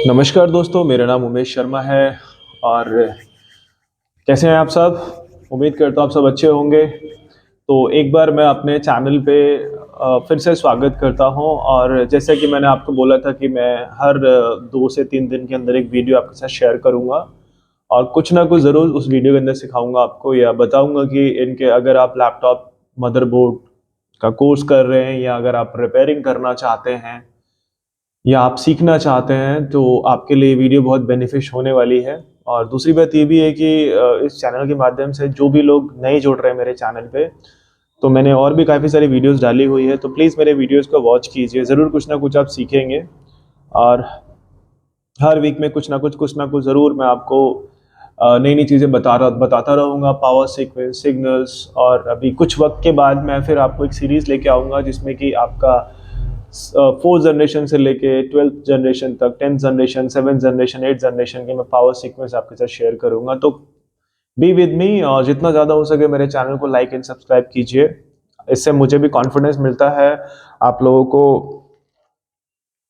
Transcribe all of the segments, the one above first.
नमस्कार दोस्तों, मेरा नाम उमेश शर्मा है। और कैसे हैं आप सब? उम्मीद करता हूँ आप सब अच्छे होंगे। तो एक बार मैं अपने चैनल पे फिर से स्वागत करता हूँ। और जैसे कि मैंने आपको बोला था कि मैं हर 2 से 3 दिन के अंदर एक वीडियो आपके साथ शेयर करूँगा और कुछ ना कुछ ज़रूर उस वीडियो के अंदर सिखाऊंगा आपको, या बताऊंगा कि इनके अगर आप लैपटॉप मदरबोर्ड का कोर्स कर रहे हैं, या अगर आप रिपेयरिंग करना चाहते हैं, या आप सीखना चाहते हैं, तो आपके लिए वीडियो बहुत बेनिफिश होने वाली है। और दूसरी बात ये भी है कि इस चैनल के माध्यम से जो भी लोग नए जुड़ रहे हैं मेरे चैनल पे, तो मैंने और भी काफ़ी सारी वीडियोस डाली हुई है, तो प्लीज़ मेरे वीडियोस को वॉच कीजिए। ज़रूर कुछ ना कुछ आप सीखेंगे। और हर वीक में कुछ ना कुछ ज़रूर मैं आपको नई नई चीज़ें बताता रहूँगा, पावर सीक्वेंस, सिग्नल्स। और अभी कुछ वक्त के बाद मैं फिर आपको एक सीरीज़ लेके आऊँगा जिसमें कि आपका 4th जनरेशन से लेके 12th जनरेशन तक, 10th generation, 7th generation, 8th generation के मैं पावर सीक्वेंस आपके साथ शेयर करूँगा। तो बी विद मी, और जितना ज़्यादा हो सके मेरे चैनल को लाइक एंड सब्सक्राइब कीजिए। इससे मुझे भी कॉन्फिडेंस मिलता है आप लोगों को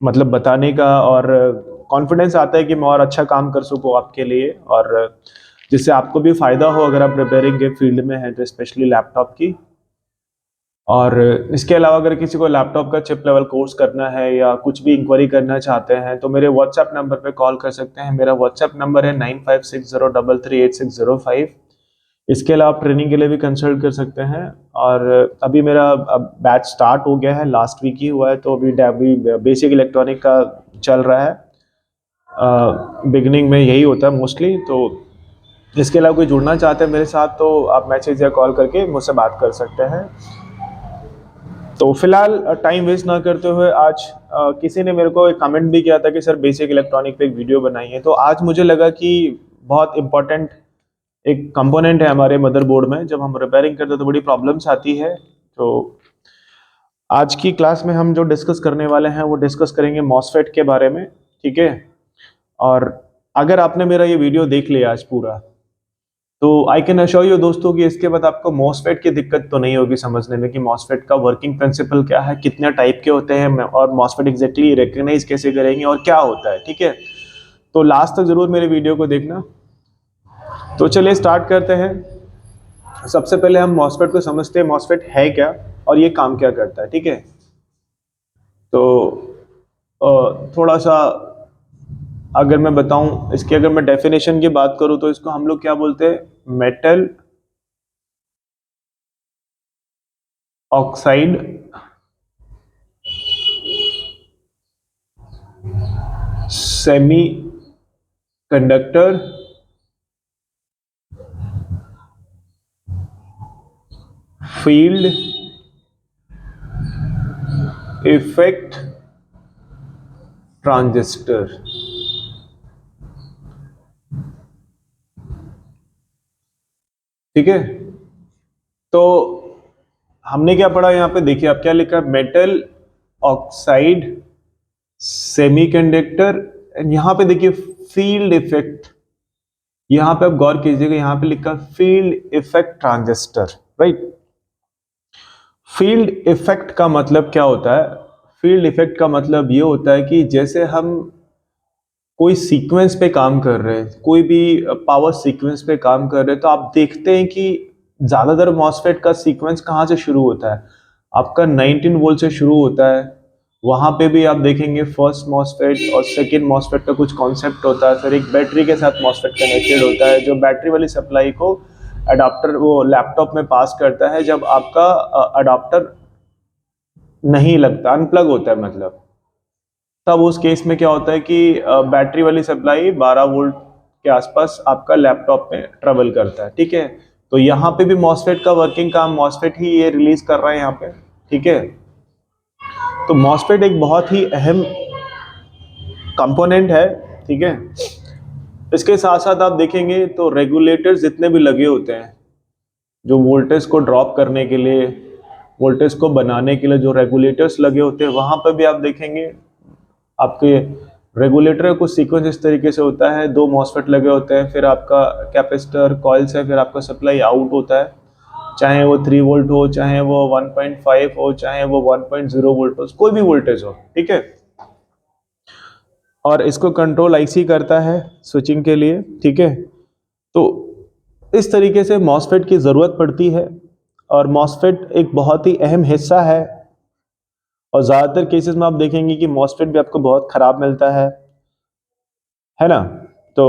मतलब बताने का, और कॉन्फिडेंस आता है कि मैं और अच्छा काम कर सकूँ आपके लिए, और जिससे आपको भी फ़ायदा हो अगर आप रिपेयरिंग के फील्ड में हैं, तो स्पेशली लैपटॉप की। और इसके अलावा अगर किसी को लैपटॉप का चिप लेवल कोर्स करना है या कुछ भी इंक्वायरी करना चाहते हैं, तो मेरे व्हाट्सएप नंबर पे कॉल कर सकते हैं। मेरा व्हाट्सएप नंबर है 9560338605। इसके अलावा आप ट्रेनिंग के लिए भी कंसल्ट कर सकते हैं। और अभी मेरा बैच स्टार्ट हो गया है, लास्ट वीक ही हुआ है, तो अभी बेसिक इलेक्ट्रॉनिक का चल रहा है। बिगिनिंग में यही होता है मोस्टली। तो इसके अलावा कोई जुड़ना चाहते हैं मेरे साथ, तो आप मैसेज या कॉल करके मुझसे बात कर सकते हैं। तो फिलहाल टाइम वेस्ट ना करते हुए आज किसी ने मेरे को एक कमेंट भी किया था कि सर बेसिक इलेक्ट्रॉनिक पे एक वीडियो बनाइए, तो आज मुझे लगा कि बहुत इंपॉर्टेंट एक कंपोनेंट है हमारे मदरबोर्ड में। जब हम रिपेयरिंग करते हैं तो बड़ी प्रॉब्लम्स आती है। तो आज की क्लास में हम जो डिस्कस करने वाले हैं वो डिस्कस करेंगे मॉसफेट के बारे में, ठीक है। और अगर आपने मेरा ये वीडियो देख लिया आज पूरा, तो आई कैन अश्योर यू दोस्तों कि इसके बाद आपको मॉसफेट की दिक्कत तो नहीं होगी समझने में कि मॉसफेट का वर्किंग प्रिंसिपल क्या है, कितने टाइप के होते हैं, और मॉसफेट एग्जैक्टली रिकग्नाइज कैसे करेंगे और क्या होता है, ठीक है। तो लास्ट तक जरूर मेरे वीडियो को देखना। तो चलिए स्टार्ट करते हैं। सबसे पहले हम मॉसफेट को समझते हैं, मॉसफेट है क्या और ये काम क्या करता है, ठीक है। तो थोड़ा सा अगर मैं बताऊं इसकी, अगर मैं डेफिनेशन की बात करूं, तो इसको हम लोग क्या बोलते हैं, metal oxide semi conductor field effect transistor. ठीक है। तो हमने क्या पढ़ा यहाँ पे, देखिए आप क्या लिखा है, मेटल ऑक्साइड सेमीकंडक्टर। यहाँ पे देखिए फील्ड इफेक्ट, यहाँ पे आप गौर कीजिएगा, यहाँ पे लिखा field effect transistor, right. Field effect का मतलब क्या होता है? फील्ड इफेक्ट का मतलब ये होता है कि जैसे हम कोई सीक्वेंस पे काम कर रहे हैं, कोई भी पावर सीक्वेंस पे काम कर रहे हैं, तो आप देखते हैं कि ज्यादातर मॉसफेट का सीक्वेंस कहाँ से शुरू होता है, आपका 19 वोल्ट से शुरू होता है। वहां पे भी आप देखेंगे फर्स्ट मॉसफेट और सेकेंड मॉसफेट का कुछ कॉन्सेप्ट होता है, फिर एक बैटरी के साथ मॉसफेट कनेक्टेड होता है, जो बैटरी वाली सप्लाई को अडाप्टर वो लैपटॉप में पास करता है जब आपका अडाप्टर नहीं लगता, अनप्लग होता है मतलब। तब उस केस में क्या होता है कि बैटरी वाली सप्लाई 12 वोल्ट के आसपास आपका लैपटॉप में ट्रेवल करता है, ठीक है। तो यहाँ पे भी मॉसफेट का वर्किंग काम मॉसफेट ही ये रिलीज कर रहा है यहाँ पे, ठीक है। तो मॉसफेट एक बहुत ही अहम कंपोनेंट है, ठीक है। इसके साथ साथ आप देखेंगे तो रेगुलेटर्स जितने भी लगे होते हैं, जो वोल्टेज को ड्रॉप करने के लिए, वोल्टेज को बनाने के लिए जो रेगुलेटर्स लगे होते हैं, वहां पर भी आप देखेंगे आपके रेगुलेटर का कुछ सीक्वेंस इस तरीके से होता है, दो मॉसफेट लगे होते हैं, फिर आपका कैपेसिटर कॉइल्स है, फिर आपका सप्लाई आउट होता है, चाहे वो 3 वोल्ट हो, चाहे वो 1.5 हो, चाहे वो 1.0 वोल्ट हो, कोई भी वोल्टेज हो, ठीक है। और इसको कंट्रोल आईसी करता है स्विचिंग के लिए, ठीक है। तो इस तरीके से मॉसफेट की ज़रूरत पड़ती है और मॉसफेट एक बहुत ही अहम हिस्सा है। और ज़्यादातर केसेस में आप देखेंगे कि मॉसफेट भी आपको बहुत ख़राब मिलता है ना। तो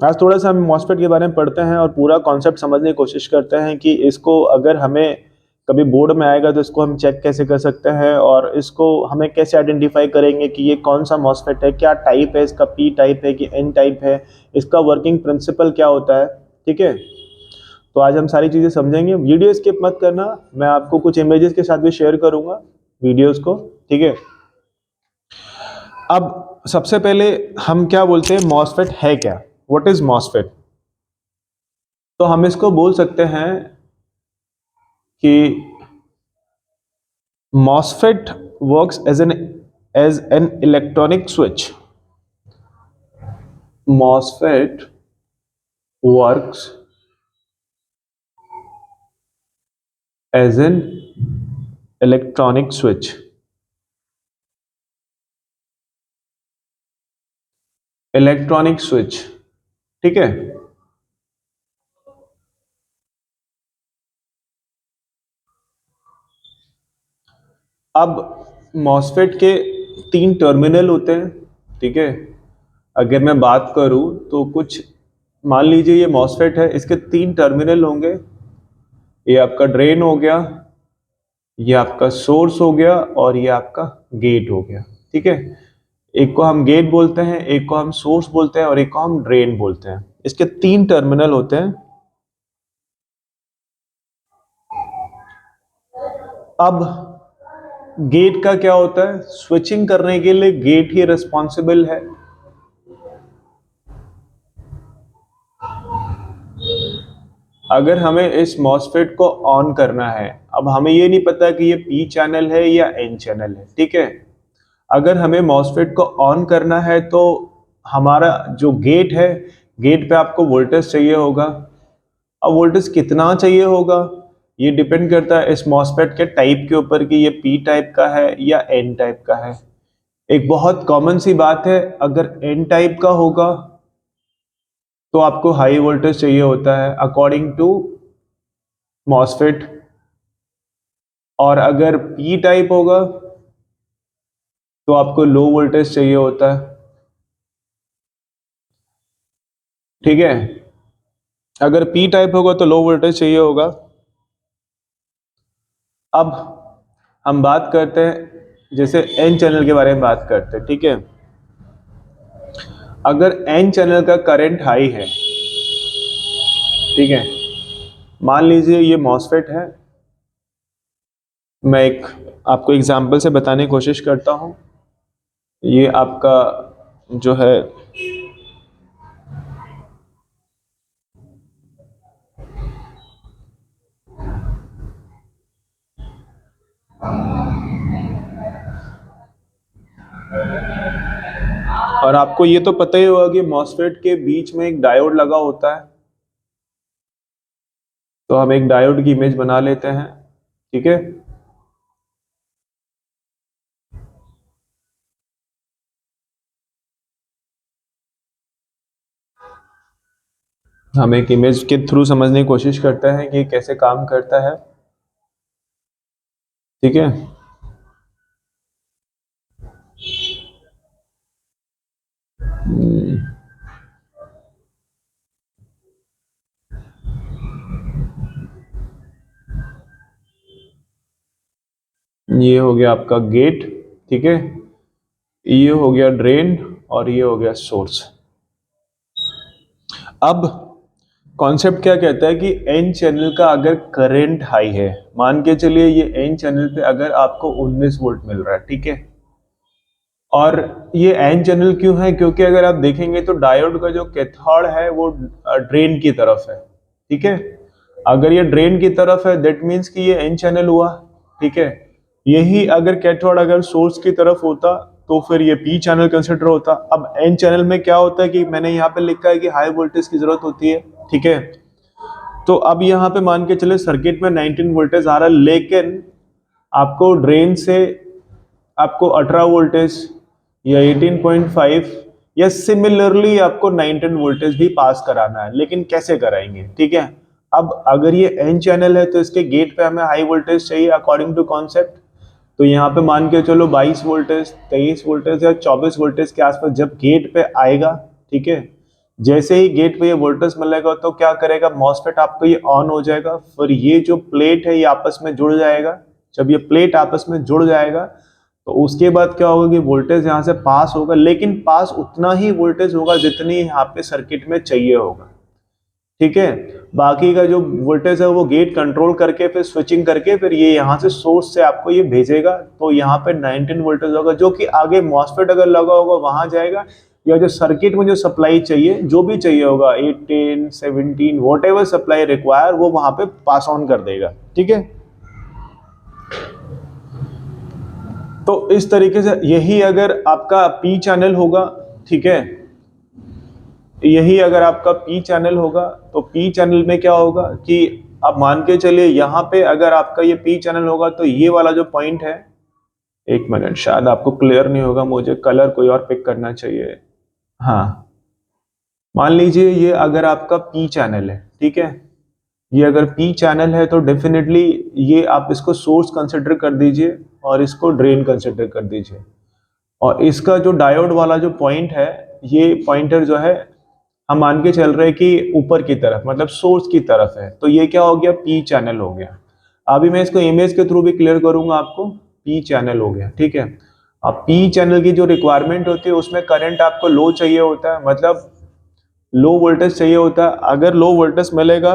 आज थोड़ा सा हम मॉसफेट के बारे में पढ़ते हैं और पूरा कॉन्सेप्ट समझने की कोशिश करते हैं कि इसको अगर हमें कभी बोर्ड में आएगा तो इसको हम चेक कैसे कर सकते हैं और इसको हमें कैसे आइडेंटिफाई करेंगे कि ये कौन सा मॉसफेट है, क्या टाइप है इसका, पी टाइप है कि एन टाइप है, इसका वर्किंग प्रिंसिपल क्या होता है, ठीक है। तो आज हम सारी चीज़ें समझेंगे। वीडियो स्किप मत करना, मैं आपको कुछ इमेजेस के साथ भी शेयर करूंगा वीडियोस को, ठीक है। अब सबसे पहले हम क्या बोलते हैं, मॉसफेट है क्या, व्हाट इज मॉसफेट। तो हम इसको बोल सकते हैं कि MOSFET works as an electronic switch. MOSFET works as an electronic switch. Electronic switch, ठीक है। अब मॉसफेट के 3 टर्मिनल होते हैं, ठीक है। अगर मैं बात करूं तो कुछ मान लीजिए ये मॉसफेट है, इसके 3 टर्मिनल होंगे। ये आपका ड्रेन हो गया, ये आपका सोर्स हो गया और ये आपका गेट हो गया, ठीक है। एक को हम गेट बोलते हैं, एक को हम सोर्स बोलते हैं और एक को हम ड्रेन बोलते हैं। इसके 3 टर्मिनल होते हैं। अब गेट का क्या होता है, स्विचिंग करने के लिए गेट ही रिस्पॉन्सिबल है। अगर हमें इस मॉसफेट को ऑन करना है, अब हमें ये नहीं पता कि ये पी चैनल है या एन चैनल है, ठीक है। अगर हमें मॉसफेट को ऑन करना है तो हमारा जो गेट है, गेट पे आपको वोल्टेज चाहिए होगा। अब वोल्टेज कितना चाहिए होगा ये डिपेंड करता है इस मॉसफेट के टाइप के ऊपर कि ये पी टाइप का है या एन टाइप का है। एक बहुत कॉमन सी बात है, अगर एन टाइप का होगा तो आपको हाई वोल्टेज चाहिए होता है अकॉर्डिंग टू मॉसफेट, और अगर पी टाइप होगा तो आपको लो वोल्टेज चाहिए होता है, ठीक है। अगर पी टाइप होगा तो लो वोल्टेज चाहिए होगा। अब हम बात करते हैं जैसे एन चैनल के बारे में बात करते हैं, ठीक है। अगर एन चैनल का करंट हाई है, ठीक है, मान लीजिए ये मॉसफेट है। मैं एक आपको एग्जांपल से बताने की कोशिश करता हूं। ये आपका जो है और आपको ये तो पता ही होगा कि मॉसफेट के बीच में एक डायोड लगा होता है। तो हम एक डायोड की इमेज बना लेते हैं, ठीक है। हम एक इमेज के थ्रू समझने की कोशिश करते हैं कि कैसे काम करता है, ठीक है। ये हो गया आपका गेट, ठीक है। ये हो गया ड्रेन और ये हो गया सोर्स। अब कॉन्सेप्ट क्या कहता है कि एन चैनल का अगर करंट हाई है, मान के चलिए ये एन चैनल पे अगर आपको 19 वोल्ट मिल रहा है, ठीक है। और ये एन चैनल क्यों है, क्योंकि अगर आप देखेंगे तो डायोड का जो कैथोड है वो ड्रेन की तरफ है, ठीक है। अगर ये ड्रेन की तरफ है दैट मीन्स कि ये एन चैनल हुआ, ठीक है। यही अगर कैथोड अगर सोर्स की तरफ होता तो फिर ये पी चैनल कंसिडर होता। अब एन चैनल में क्या होता है कि मैंने यहाँ पे लिखा है कि हाई वोल्टेज की जरूरत होती है, ठीक है। तो अब यहाँ पे मान के चले सर्किट में 19 वोल्टेज आ रहा है, लेकिन आपको ड्रेन से आपको 18 वोल्टेज या 18.5 या सिमिलरली आपको 19 वोल्टेज भी पास कराना है, लेकिन कैसे कराएंगे, ठीक है। अब अगर ये एन चैनल है तो इसके गेट पे हमें हाई वोल्टेज चाहिए अकॉर्डिंग टू कॉन्सेप्ट। तो यहाँ पे मान के चलो 22 वोल्टेज, 23 वोल्टेज या 24 वोल्टेज के आसपास जब गेट पे आएगा, ठीक है, जैसे ही गेट पे ये वोल्टेज मिलेगा तो क्या करेगा, मॉसफेट आपको ये ऑन हो जाएगा। फिर ये जो प्लेट है ये आपस में जुड़ जाएगा। जब ये प्लेट आपस में जुड़ जाएगा तो उसके बाद क्या होगा कि वोल्टेज यहाँ से पास होगा, लेकिन पास उतना ही वोल्टेज होगा जितनी यहाँ पे सर्किट में चाहिए होगा, ठीक है। बाकी का जो वोल्टेज है वो गेट कंट्रोल करके फिर स्विचिंग करके फिर ये यहाँ से सोर्स से आपको ये भेजेगा। तो यहाँ पे 19 वोल्टेज होगा जो कि आगे मॉसफेट अगर लगा होगा वहां जाएगा, या जो सर्किट में जो सप्लाई चाहिए जो भी चाहिए होगा 18 17 वॉट एवर सप्लाई रिक्वायर वो वहां पे पास ऑन कर देगा, ठीक है। तो इस तरीके से यही अगर आपका पी चैनल होगा, ठीक है, यही अगर आपका पी चैनल होगा तो पी चैनल में क्या होगा कि आप मान के चलिए यहाँ पे अगर आपका ये पी चैनल होगा तो ये वाला जो पॉइंट है, एक मिनट शायद आपको क्लियर नहीं होगा, मुझे कलर कोई और पिक करना चाहिए। हाँ, मान लीजिए ये अगर आपका पी चैनल है, ठीक है, ये अगर पी चैनल है तो डेफिनेटली ये आप इसको सोर्स कंसिडर कर दीजिए और इसको ड्रेन कंसिडर कर दीजिए। और इसका जो डायोड वाला जो पॉइंट है, ये पॉइंटर जो है हम मान के चल रहे हैं कि ऊपर की तरफ मतलब सोर्स की तरफ है, तो ये क्या हो गया, पी चैनल हो गया। अभी मैं इसको इमेज के थ्रू भी क्लियर करूंगा आपको, पी चैनल हो गया, ठीक है। अब पी चैनल की जो रिक्वायरमेंट होती है उसमें करंट आपको लो चाहिए होता है, मतलब लो वोल्टेज चाहिए होता है। अगर लो वोल्टेज मिलेगा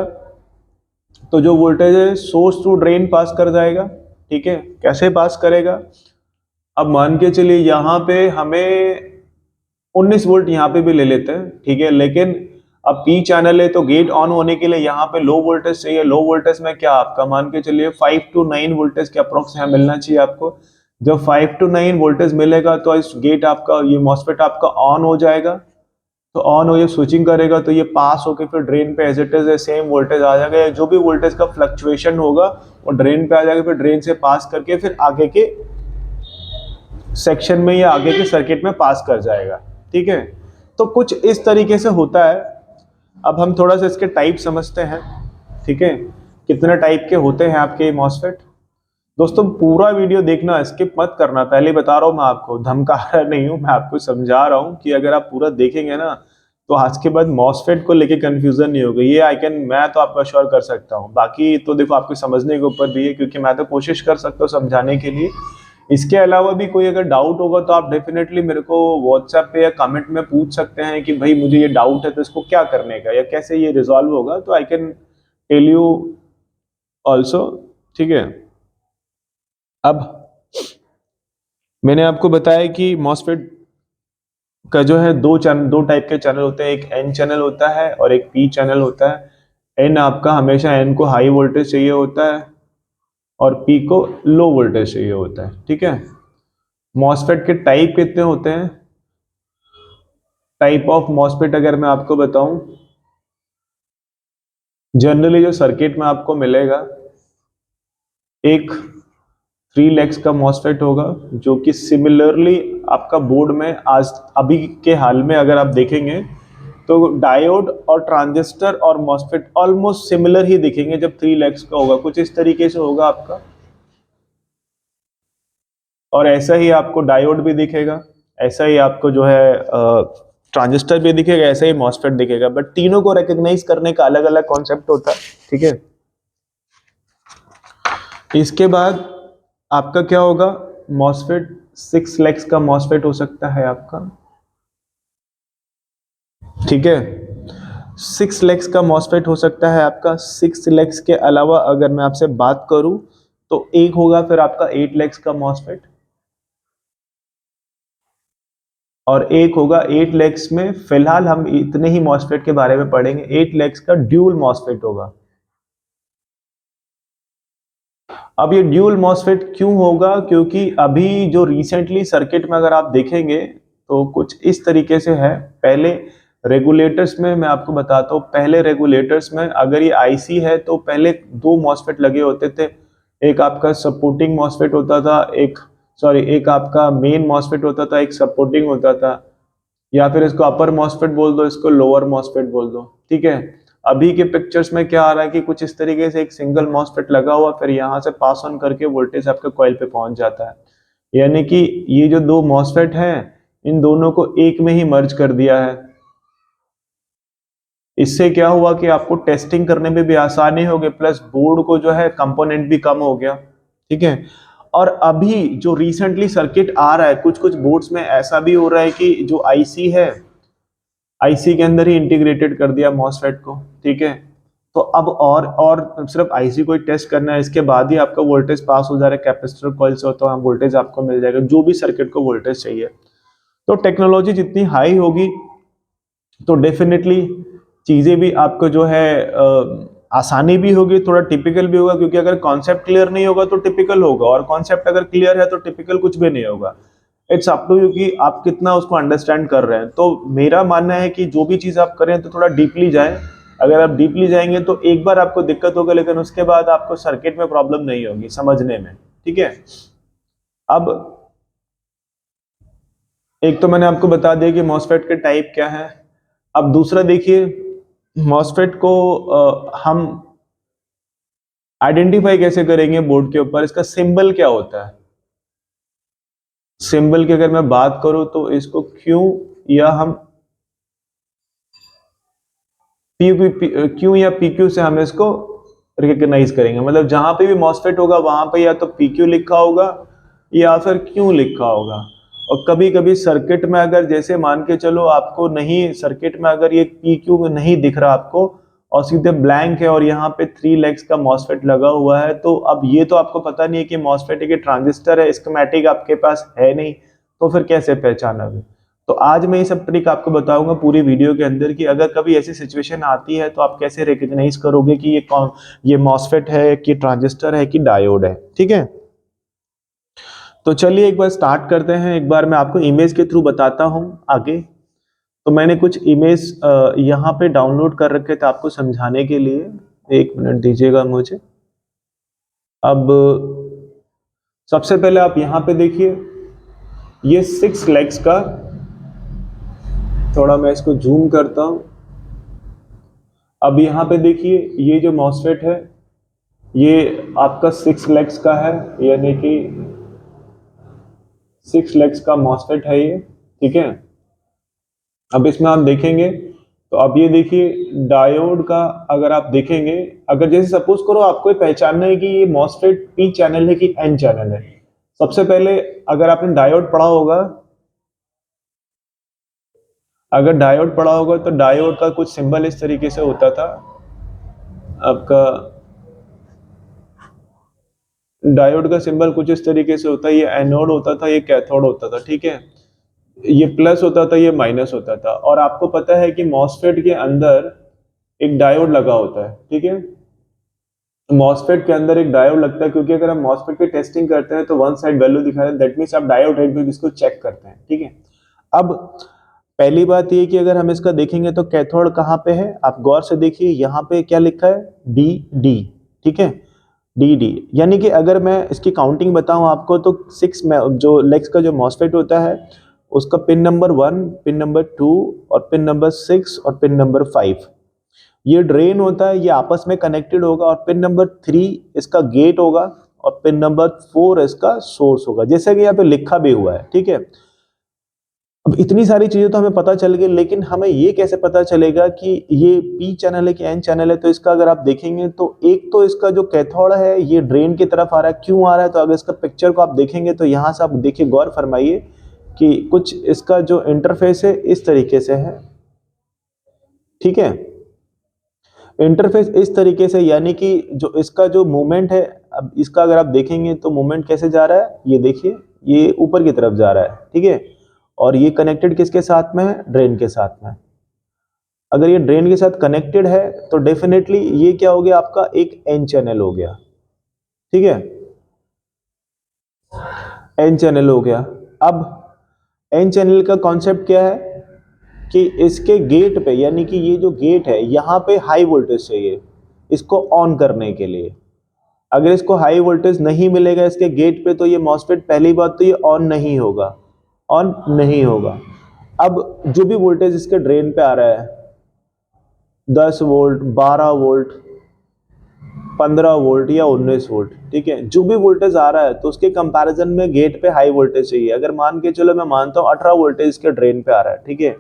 तो जो वोल्टेज है सोर्स टू ड्रेन पास कर जाएगा, ठीक है। कैसे पास करेगा, अब मान के चलिए यहाँ पे हमें 19 वोल्ट यहाँ पे भी ले लेते हैं, ठीक है, लेकिन अब पी चैनल है तो गेट ऑन होने के लिए यहाँ पे लो वोल्टेज चाहिए। लो वोल्टेज में क्या आपका मान के चलिए 5 to 9 वोल्टेज के अप्रोक्स यहाँ मिलना चाहिए आपको। जब 5 to 9 वोल्टेज मिलेगा तो इस गेट आपका ये मॉसफेट आपका ऑन हो जाएगा। तो ऑन हो ये स्विचिंग करेगा तो ये पास होके फिर ड्रेन पे as it is same voltage आ जाएगा। जो भी वोल्टेज का फ्लक्चुएशन होगा वो ड्रेन पे आ जाएगा, फिर ड्रेन से पास करके फिर आगे के सेक्शन में या आगे के सर्किट में पास कर जाएगा, ठीक है। तो कुछ इस तरीके से होता है। अब हम थोड़ा सा इसके टाइप समझते हैं, ठीक है, कितने टाइप के होते हैं आपके मॉसफेट। दोस्तों पूरा वीडियो देखना, स्किप मत करना, पहले बता रहा हूं मैं आपको, धमका रहा नहीं हूं, मैं आपको समझा रहा हूं कि अगर आप पूरा देखेंगे ना तो आज के बाद मॉसफेट को लेके कंफ्यूजन नहीं होगा। ये मैं तो आपको श्योर कर सकता हूँ। बाकी तो देखो आपको समझने के ऊपर भी है, क्योंकि मैं तो कोशिश कर सकता हूँ समझाने के लिए। इसके अलावा भी कोई अगर डाउट होगा तो आप डेफिनेटली मेरे को व्हाट्सएप पे या कमेंट में पूछ सकते हैं कि भाई मुझे ये डाउट है तो इसको क्या करने का या कैसे ये रिजॉल्व होगा, तो I can tell you also, ठीक है। अब मैंने आपको बताया कि मॉसफेट का जो है दो टाइप के चैनल होते हैं, एक एन चैनल होता है और एक पी चैनल होता है। एन आपका हमेशा एन को हाई वोल्टेज चाहिए होता है और पी को लो वोल्टेज चाहिए होता है, ठीक है। मॉसफेट के टाइप कितने होते हैं, टाइप ऑफ मॉसफेट अगर मैं आपको बताऊं, जनरली जो सर्किट में आपको मिलेगा एक 3 लेग्स का मॉसफेट होगा, जो कि सिमिलरली आपका बोर्ड में आज अभी के हाल में अगर आप देखेंगे तो डायोड और ट्रांजिस्टर और मॉसफेट ऑलमोस्ट सिमिलर ही दिखेंगे जब 3 लेग्स का होगा, कुछ इस तरीके से होगा आपका। और ऐसा ही आपको डायोड भी दिखेगा, ऐसा ही आपको जो है ट्रांजिस्टर भी दिखेगा, ऐसा ही मॉसफेट दिखेगा, बट तीनों को रिकॉग्नाइज करने का अलग अलग कॉन्सेप्ट होता है, ठीक है। इसके बाद आपका क्या होगा, मॉसफेट 6 लेग्स का मॉसफेट हो सकता है आपका, ठीक है। 6 लेग्स का मॉसफेट हो सकता है आपका। 6 लेग्स के अलावा अगर मैं आपसे बात करूं तो एक होगा फिर आपका 8 लेग्स का मॉसफेट, और एक होगा 8 लेग्स में, फिलहाल हम इतने ही मॉसफेट के बारे में पढ़ेंगे, 8 लेग्स का ड्यूल मॉसफेट होगा। अब ये ड्यूल मॉसफेट क्यों होगा, क्योंकि अभी जो रिसेंटली सर्किट में अगर आप देखेंगे तो कुछ इस तरीके से है। पहले रेगुलेटर्स में मैं आपको बताता हूँ, पहले रेगुलेटर्स में अगर ये आईसी है तो पहले 2 मॉसफेट लगे होते थे, एक आपका सपोर्टिंग मॉसफेट होता था, एक सॉरी, एक आपका मेन मॉसफेट होता था, एक सपोर्टिंग होता था, या फिर इसको अपर मॉसफेट बोल दो, इसको लोअर मॉसफेट बोल दो, ठीक है। अभी के पिक्चर्स में क्या आ रहा है कि कुछ इस तरीके से एक सिंगल मॉसफेट लगा हुआ, फिर यहाँ से पास ऑन करके वोल्टेज आपके कॉइल पे पहुंच जाता है। यानी कि ये जो दो मॉसफेट हैं, इन दोनों को एक में ही मर्ज कर दिया है। इससे क्या हुआ कि आपको टेस्टिंग करने में भी आसानी हो गई, प्लस बोर्ड को जो है कंपोनेंट भी कम हो गया, ठीक है। और अभी जो रिसेंटली सर्किट आ रहा है, कुछ कुछ बोर्ड्स में ऐसा भी हो रहा है कि जो आईसी है, आईसी के अंदर ही इंटीग्रेटेड कर दिया मॉसफेट को, ठीक है। तो अब और सिर्फ आईसी को ही टेस्ट करना है, इसके बाद ही आपका वोल्टेज पास हो जा रहा है कैपेसिटर कॉइल से, तो वोल्टेज आपको मिल जाएगा जो भी सर्किट को वोल्टेज चाहिए। तो टेक्नोलॉजी जितनी हाई होगी तो डेफिनेटली चीजें भी आपको जो है आसानी भी होगी, थोड़ा टिपिकल भी होगा, क्योंकि अगर कॉन्सेप्ट क्लियर नहीं होगा तो टिपिकल होगा, और कॉन्सेप्ट अगर क्लियर है तो टिपिकल कुछ भी नहीं होगा। इट्स अप टू यू कि आप कितना उसको अंडरस्टैंड कर रहे हैं। तो मेरा मानना है कि जो भी चीज आप करें तो थोड़ा डीपली जाएं। अगर आप डीपली जाएंगे तो एक बार आपको दिक्कत होगा, लेकिन उसके बाद आपको सर्किट में प्रॉब्लम नहीं होगी समझने में, ठीक है। अब एक तो मैंने आपको बता दिया कि मॉसफेट के टाइप क्या है। अब दूसरा देखिए, मॉसफेट को हम आइडेंटिफाई कैसे करेंगे बोर्ड के ऊपर, इसका सिंबल क्या होता है। सिंबल की अगर मैं बात करूं तो इसको क्यू, या हम क्यू या पीक्यू से हम इसको रिकॉग्नाइज करेंगे। मतलब जहां पे भी मॉसफेट होगा वहां पे या तो पीक्यू लिखा होगा या फिर क्यू लिखा होगा। और कभी कभी सर्किट में अगर जैसे मान के चलो आपको नहीं, सर्किट में अगर ये पीक्यू नहीं दिख रहा आपको और सीधे ब्लैंक है और यहाँ पे 3 लेग्स का मॉसफेट लगा हुआ है, तो अब ये तो आपको पता नहीं है कि मॉसफेट एक ट्रांजिस्टर है, स्कीमेटिक आपके पास है नहीं, तो फिर कैसे पहचानोगे। तो आज मैं ये सब ट्रिक आपको बताऊंगा पूरी वीडियो के अंदर कि अगर कभी ऐसी सिचुएशन आती है तो आप कैसे रिकॉग्नाइज करोगे कि ये मॉसफेट है कि ट्रांजिस्टर है कि डायोड है, ठीक है। तो चलिए एक बार स्टार्ट करते हैं। एक बार मैं आपको इमेज के थ्रू बताता हूं आगे। तो मैंने कुछ इमेज यहाँ पे डाउनलोड कर रखे थे आपको समझाने के लिए। एक मिनट दीजिएगा मुझे। अब सबसे पहले आप यहाँ पे देखिए, ये 6 लेग्स का, थोड़ा मैं इसको जूम करता हूं। अब यहाँ पे देखिए, ये जो मॉसफेट है ये आपका 6 लेग्स का है, यानी कि 6 लेग्स का मॉसफेट है ये, ठीक है। अब इसमें आप देखेंगे तो अब ये देखिए डायोड का, अगर आप देखेंगे, अगर जैसे सपोज करो आपको ये पहचानना है कि ये मॉसफेट पी चैनल है कि एन चैनल है। सबसे पहले अगर आपने डायोड पढ़ा होगा, अगर डायोड पढ़ा होगा तो डायोड का कुछ सिंबल इस तरीके से होता था आपका। डायोड का सिंबल कुछ इस तरीके से होता है, ये एनोड होता था, ये कैथोड होता था, ठीक है। ये प्लस होता था, ये माइनस होता था। और आपको पता है कि मॉसफेट के अंदर एक डायोड लगा होता है, ठीक है। मॉसफेट के अंदर एक डायोड लगता है, क्योंकि अगर हम मॉसफेट की टेस्टिंग करते हैं तो वन साइड वैल्यू दिखा रहे हैं, दैट मींस आप डायोड रेट भी इसको चेक करते हैं, ठीक है। अब पहली बात ये कि अगर हम इसका देखेंगे तो कैथोड कहाँ पे है, आप गौर से देखिए यहाँ पे क्या लिखा है, डी डी, ठीक है, डी डी। यानी कि अगर मैं इसकी काउंटिंग बताऊं आपको तो 6 में जो लेग्स का जो मॉसफेट होता है उसका पिन नंबर 1, पिन नंबर 2 और पिन नंबर 6 और पिन नंबर 5 ये ड्रेन होता है, ये आपस में कनेक्टेड होगा। और पिन नंबर 3 इसका गेट होगा और पिन नंबर 4 इसका सोर्स होगा, जैसे कि यहाँ पे लिखा भी हुआ है, ठीक है। अब इतनी सारी चीजें तो हमें पता चल गई, लेकिन हमें ये कैसे पता चलेगा कि ये पी चैनल है कि एन चैनल है। तो इसका अगर आप देखेंगे तो एक तो इसका जो कैथोड है ये ड्रेन की तरफ आ रहा है, क्यों आ रहा है, तो अगर इसका पिक्चर को आप देखेंगे तो यहाँ से आप देखिए, गौर फरमाइए कि कुछ इसका जो इंटरफेस है इस तरीके से है, ठीक है। इंटरफेस इस तरीके से, यानी कि जो इसका जो मूवमेंट है, अब इसका अगर आप देखेंगे तो मूवमेंट कैसे जा रहा है, ये देखिए ये ऊपर की तरफ जा रहा है, ठीक है। और ये कनेक्टेड किसके साथ में है, ड्रेन के साथ में। अगर ये ड्रेन के साथ कनेक्टेड है तो डेफिनेटली ये क्या हो गया, आपका एक एन चैनल हो गया, ठीक है, एन चैनल हो गया। अब एन चैनल का कॉन्सेप्ट क्या है कि इसके गेट पे, यानी कि ये जो गेट है यहाँ पे हाई वोल्टेज चाहिए इसको ऑन करने के लिए, अगर इसको हाई वोल्टेज नहीं मिलेगा इसके गेट पे तो ये मॉसफेट पहली बात तो ये ऑन नहीं होगा, ऑन नहीं होगा। अब जो भी वोल्टेज इसके ड्रेन पे आ रहा है 10 वोल्ट, 12 वोल्ट, 15 वोल्ट या 19 वोल्ट, ठीक है, जो भी वोल्टेज आ रहा है तो उसके कंपैरिजन में गेट पे हाई वोल्टेज चाहिए। अगर मान के चलो मैं मानता हूँ 18 वोल्टेज इसके ड्रेन पे आ रहा है, ठीक है,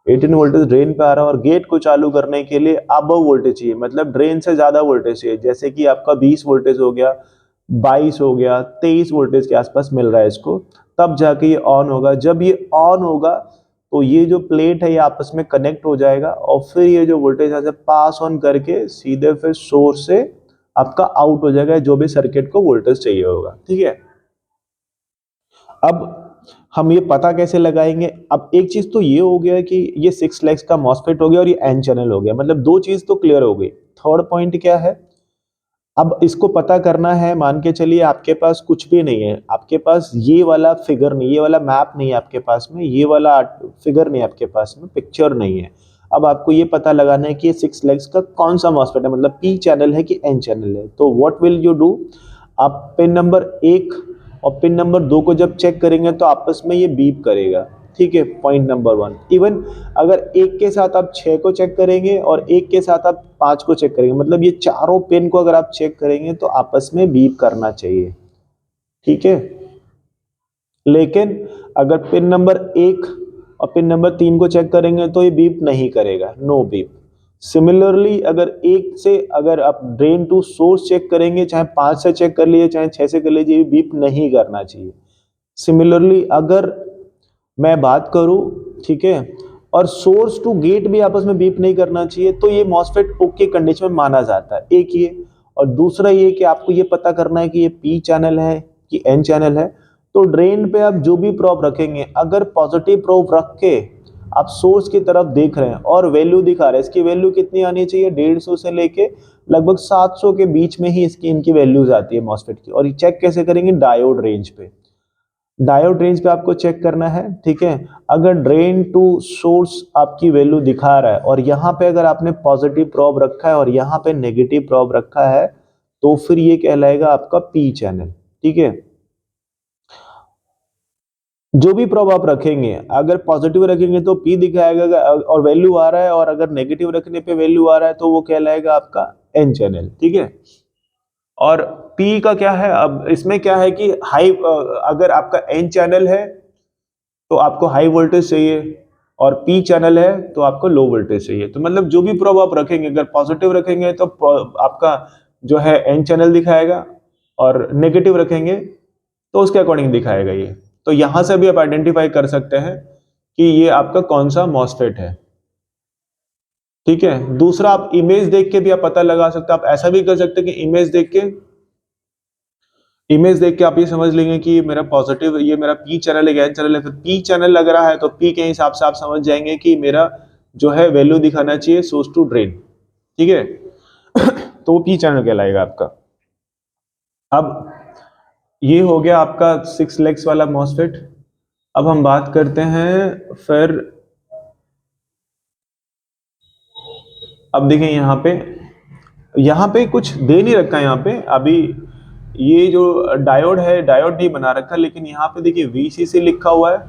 18 वोल्टेज ड्रेन पे आ रहा है और गेट को चालू करने के लिए अबव वोल्टेज चाहिए, मतलब ड्रेन से ज्यादा वोल्टेज चाहिए, जैसे कि आपका 20 वोल्टेज हो गया, 22 हो गया, 23 वोल्टेज के आसपास मिल रहा है इसको, तब जाके ये ऑन होगा। जब ये ऑन होगा तो ये जो प्लेट है ये आपस में कनेक्ट हो जाएगा और फिर ये जो वोल्टेज है पास ऑन करके सीधे फिर सोर्स से आपका आउट हो जाएगा, जो भी सर्किट को वोल्टेज चाहिए होगा, ठीक है। अब हम ये पता कैसे लगाएंगे? अब एक चीज तो ये हो गया कि ये 6 लेग्स का मॉसफेट हो गया और ये एन चैनल हो गया, मतलब दो चीज तो क्लियर हो गई। थर्ड पॉइंट क्या है? अब इसको पता करना है, मान के चलिए आपके पास कुछ भी नहीं है, आपके पास ये वाला फिगर नहीं, ये वाला मैप नहीं है आपके पास में, ये वाला फिगर नहीं है आपके पास में, पिक्चर नहीं है। अब आपको ये पता लगाना है कि ये 6 लेग्स का कौन सा मॉसफेट है, मतलब पी चैनल है कि एन चैनल है। तो व्हाट विल यू डू, आप पिन नंबर 1 और पिन नंबर 2 को जब चेक करेंगे तो आपस में ये बीप करेगा, ठीक है, पॉइंट नंबर 1। इवन अगर एक के साथ आप 6 को चेक करेंगे और एक के साथ आप 5 को चेक करेंगे, मतलब ये चारों पिन को अगर आप चेक करेंगे तो आपस में बीप करना चाहिए, ठीक है। लेकिन अगर पिन नंबर 1 और पिन नंबर 3 को चेक करेंगे तो ये बीप नहीं करेगा, नो बीप। सिमिलरली अगर एक से अगर आप ड्रेन टू सोर्स चेक करेंगे, चाहे 5 से चेक कर लीजिए चाहे 6 से कर लीजिए, बीप नहीं करना चाहिए। सिमिलरली अगर मैं बात करूं, ठीक है, और सोर्स टू गेट भी आपस में बीप नहीं करना चाहिए, तो ये मॉसफेट ओके कंडीशन में माना जाता है, एक ये। और दूसरा ये कि आपको ये पता करना है कि ये पी चैनल है कि एन चैनल है। तो ड्रेन पे आप जो भी प्रोब रखेंगे, अगर पॉजिटिव प्रोब रख के आप सोर्स की तरफ देख रहे हैं और वैल्यू दिखा रहे हैं, इसकी वैल्यू कितनी आनी चाहिए, 150 से लेके लगभग 700 के बीच में ही इसकी इनकी वैल्यूज आती है मॉसफेट की। और ये चेक कैसे करेंगे? डायोड रेंज पे, डायोड रेंज पे आपको चेक करना है, ठीक है। अगर ड्रेन टू सोर्स आपकी वैल्यू दिखा रहा है और यहाँ पे अगर आपने पॉजिटिव प्रोब रखा है और यहाँ पे नेगेटिव प्रोब रखा है तो फिर ये कहलाएगा आपका पी चैनल, ठीक है। जो भी प्रोब आप रखेंगे, अगर पॉजिटिव रखेंगे तो पी दिखाएगा और वैल्यू आ रहा है, और अगर नेगेटिव रखने पे वैल्यू आ रहा है तो वो कहलाएगा आपका एन चैनल, ठीक है। और पी का क्या है? अब इसमें क्या है कि हाई, अगर आपका एन चैनल है तो आपको हाई वोल्टेज चाहिए और पी चैनल है तो आपको लो वोल्टेज चाहिए। तो मतलब जो भी प्रोब आप रखेंगे, अगर पॉजिटिव रखेंगे तो आपका जो है एन चैनल दिखाएगा और नेगेटिव रखेंगे तो उसके अकॉर्डिंग दिखाएगा ये। तो यहां से भी आप आइडेंटिफाई कर सकते हैं कि ये आपका कौन सा मॉसफेट है, ठीक है। दूसरा, आप इमेज देख के भी आप पता लगा सकते हैं। आप ऐसा भी कर सकते हैं कि इमेज देख के आप ये समझ लेंगे कि ये मेरा पॉजिटिव, ये मेरा पी चैनल है, एन चैनल है। फिर पी चैनल लग रहा है तो पी के हिसाब से आप समझ जाएंगे कि मेरा जो है वैल्यू दिखाना चाहिए सोर्स टू ड्रेन, ठीक है। तो वो पी चैनल कहलाएगा आपका। अब ये हो गया आपका 6 लेग्स वाला मॉसफेट। अब हम बात करते हैं फिर, अब देखें यहाँ पे कुछ दे नहीं रखा है। यहाँ पे अभी ये जो डायोड है, डायोड नहीं बना रखा, लेकिन यहाँ पे देखिए VCC लिखा हुआ है